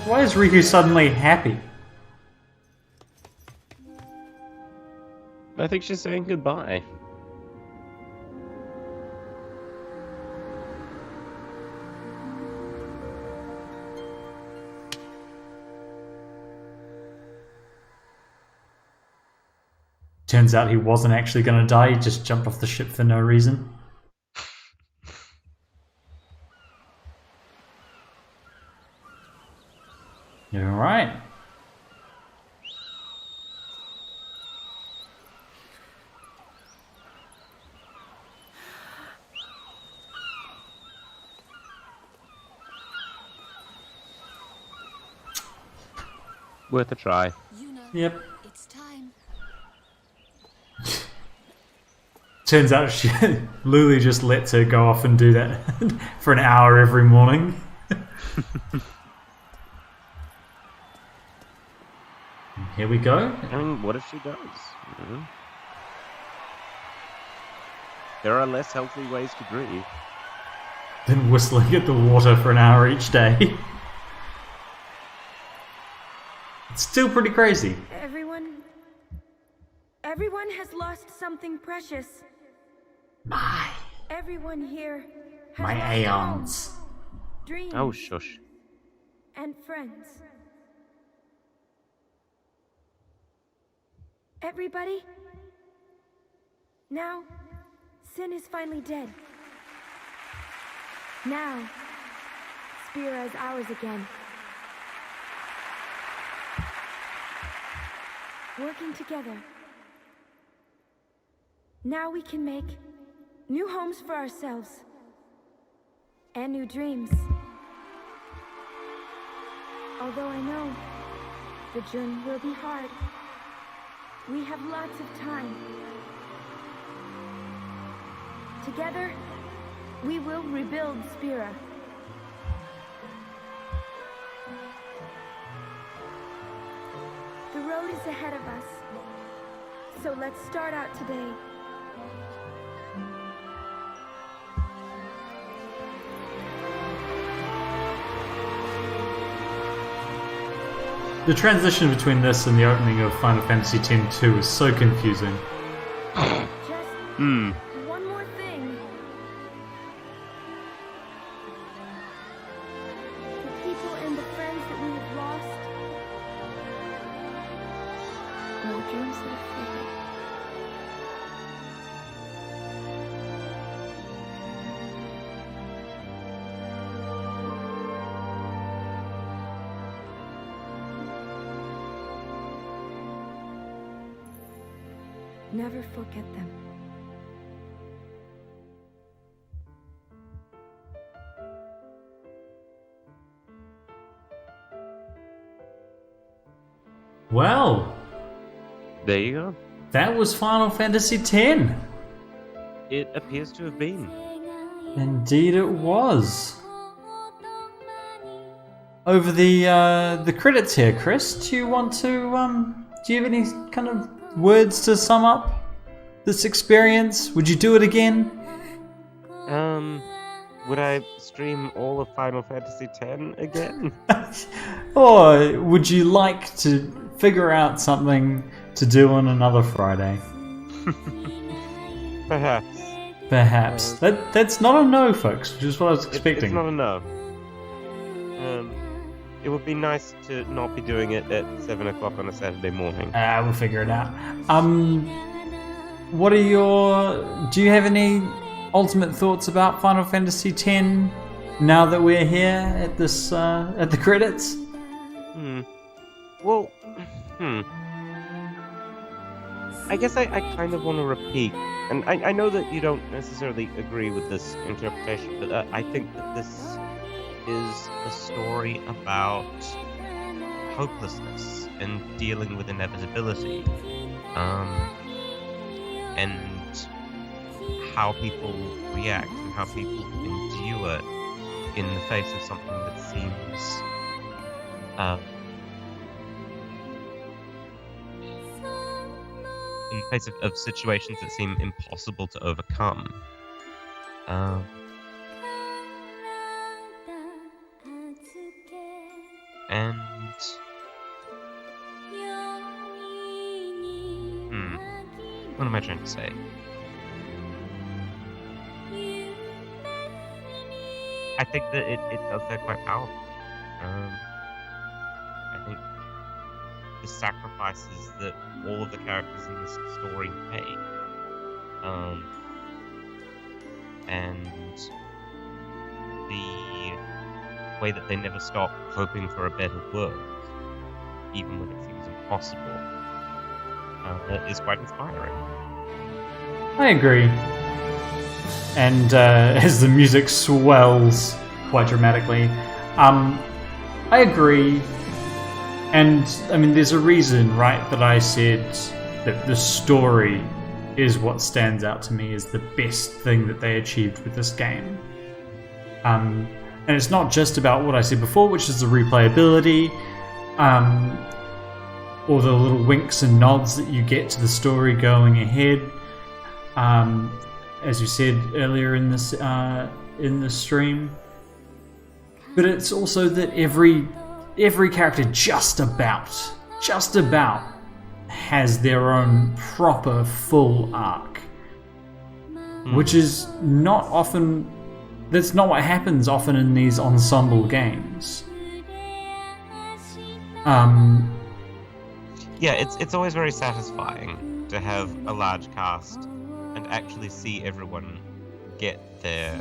Why is Riku suddenly happy? I think she's saying goodbye. Turns out he wasn't actually going to die, he just jumped off the ship for no reason. Alright. Worth a try. You know, Yep. it's time. Turns out Lulu just lets her go off and do that for an hour every morning. Here we go. I mean, what if she does? You know? There are less healthy ways to breathe. Then whistling at the water for an hour each day. It's still pretty crazy. Everyone has lost something precious. Everyone here has My lost Aeons. home, dreams, Oh, shush. and friends. Everybody, now, Sin is finally dead. Now, Spira is ours again. Working together. Now we can make new homes for ourselves. And new dreams. Although I know the journey will be hard, we have lots of time. Together, we will rebuild Spira. The road is ahead of us, so let's start out today. The transition between this and the opening of Final Fantasy X-2 is so confusing. Just one more thing. The people and the friends that we have lost. More dreams that have faded. Never forget them. Well, There you go. that was Final Fantasy X. It appears to have been. Indeed it was. Over the credits here, Chris, do you want to do you have any kind of words to sum up this experience? Would you do it again? Would I stream all of Final Fantasy X again? Or would you like to figure out something to do on another Friday? Perhaps. Perhaps. That's not a no, folks, which is what I was expecting. It's not a no. It would be nice to not be doing it at 7 o'clock on a Saturday morning. We'll figure it out. What are do you have any ultimate thoughts about Final Fantasy X now that we're here at this, at the credits? Well, I guess I kind of want to repeat, and I know that you don't necessarily agree with this interpretation, but I think that this is a story about hopelessness and dealing with inevitability, and how people react and how people endure in the face of something that seems in the face of situations that seem impossible to overcome. And what am I trying to say? I think that it does that quite powerfully. I think the sacrifices that all of the characters in this story make, and the way that they never stop hoping for a better world, even when it seems impossible, is quite inspiring. I agree. And as the music swells quite dramatically, I agree. And I mean, there's a reason, right, that I said that the story is what stands out to me as the best thing that they achieved with this game. And it's not just about what I said before, which is the replayability, or the little winks and nods that you get to the story going ahead. As you said earlier in this stream, but it's also that every character just about has their own proper full arc, which is not often. That's not what happens often in these ensemble games. Yeah, it's always very satisfying to have a large cast and actually see everyone get their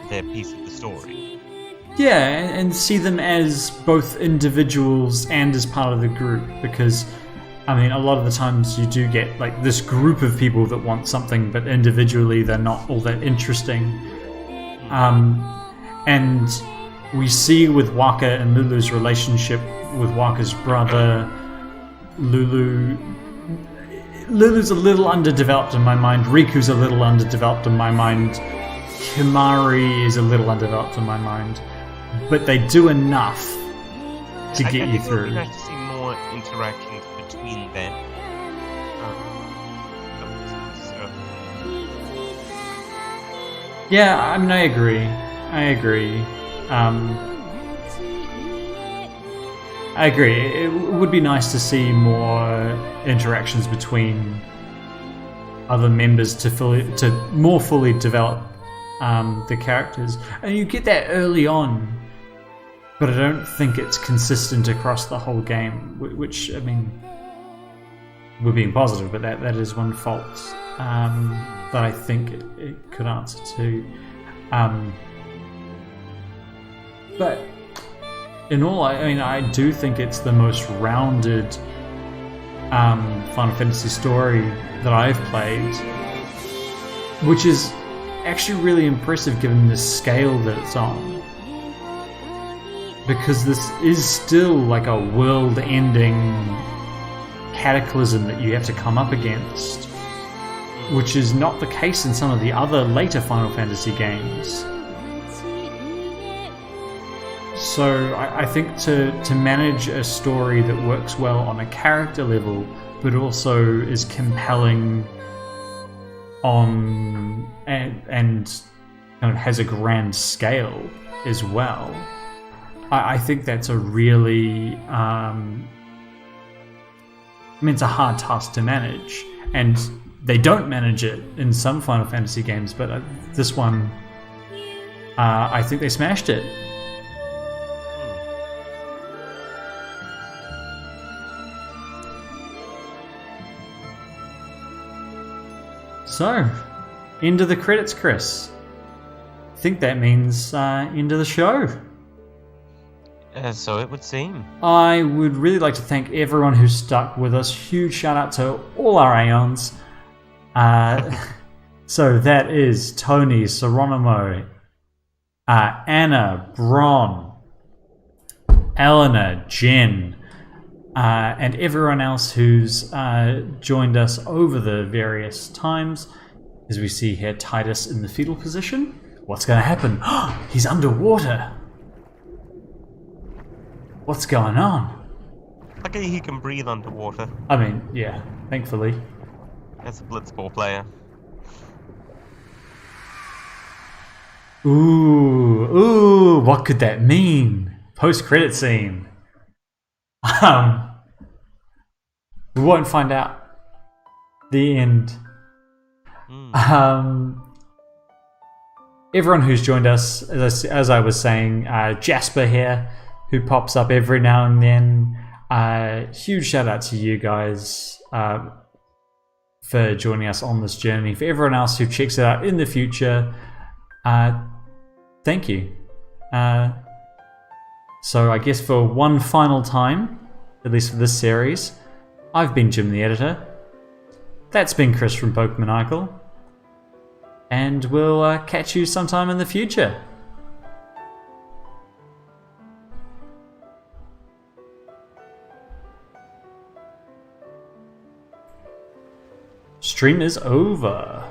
piece of the story. Yeah, and see them as both individuals and as part of the group, because I mean, a lot of the times you do get like this group of people that want something, but individually they're not all that interesting. And we see with Waka and Lulu's relationship with Waka's brother, Lulu's a little underdeveloped in my mind, Riku's a little underdeveloped in my mind, Himari is a little underdeveloped in my mind, but they do enough to get you through. It would be nice to see more interactions between them. Yeah, I mean, I agree. I agree. It would be nice to see more interactions between other members to more fully develop the characters, and you get that early on, but I don't think it's consistent across the whole game. Which, I mean, we're being positive, but that is one fault that I think it could answer to. But in all, I mean, I do think it's the most rounded Final Fantasy story that I've played, which is actually really impressive given the scale that it's on. Because this is still like a world-ending cataclysm that you have to come up against, which is not the case in some of the other later Final Fantasy games. So I think to manage a story that works well on a character level, but also is compelling on and kind of has a grand scale as well, I think that's a really I mean, it's a hard task to manage, and they don't manage it in some Final Fantasy games, but this one, I think they smashed it. So, end of the credits, Chris. I think that means end of the show. So it would seem. I would really like to thank everyone who stuck with us. Huge shout out to all our Aeons. So that is Tony, Seronimo, Anna, Bron, Eleanor, Jen, and everyone else who's joined us over the various times. As we see here, Titus in the fetal position. What's going to happen? He's underwater. What's going on? Luckily he can breathe underwater. I mean, yeah, thankfully. As a Blitzball player. Ooh, what could that mean? Post-credit scene. We won't find out. The end. Everyone who's joined us, as I was saying, Jasper here, who pops up every now and then. Huge shout out to you guys for joining us on this journey. For everyone else who checks it out in the future, thank you. So I guess for one final time, at least for this series, I've been Jim the Editor. That's been Chris from Pokemon Icon. And we'll catch you sometime in the future. Stream is over.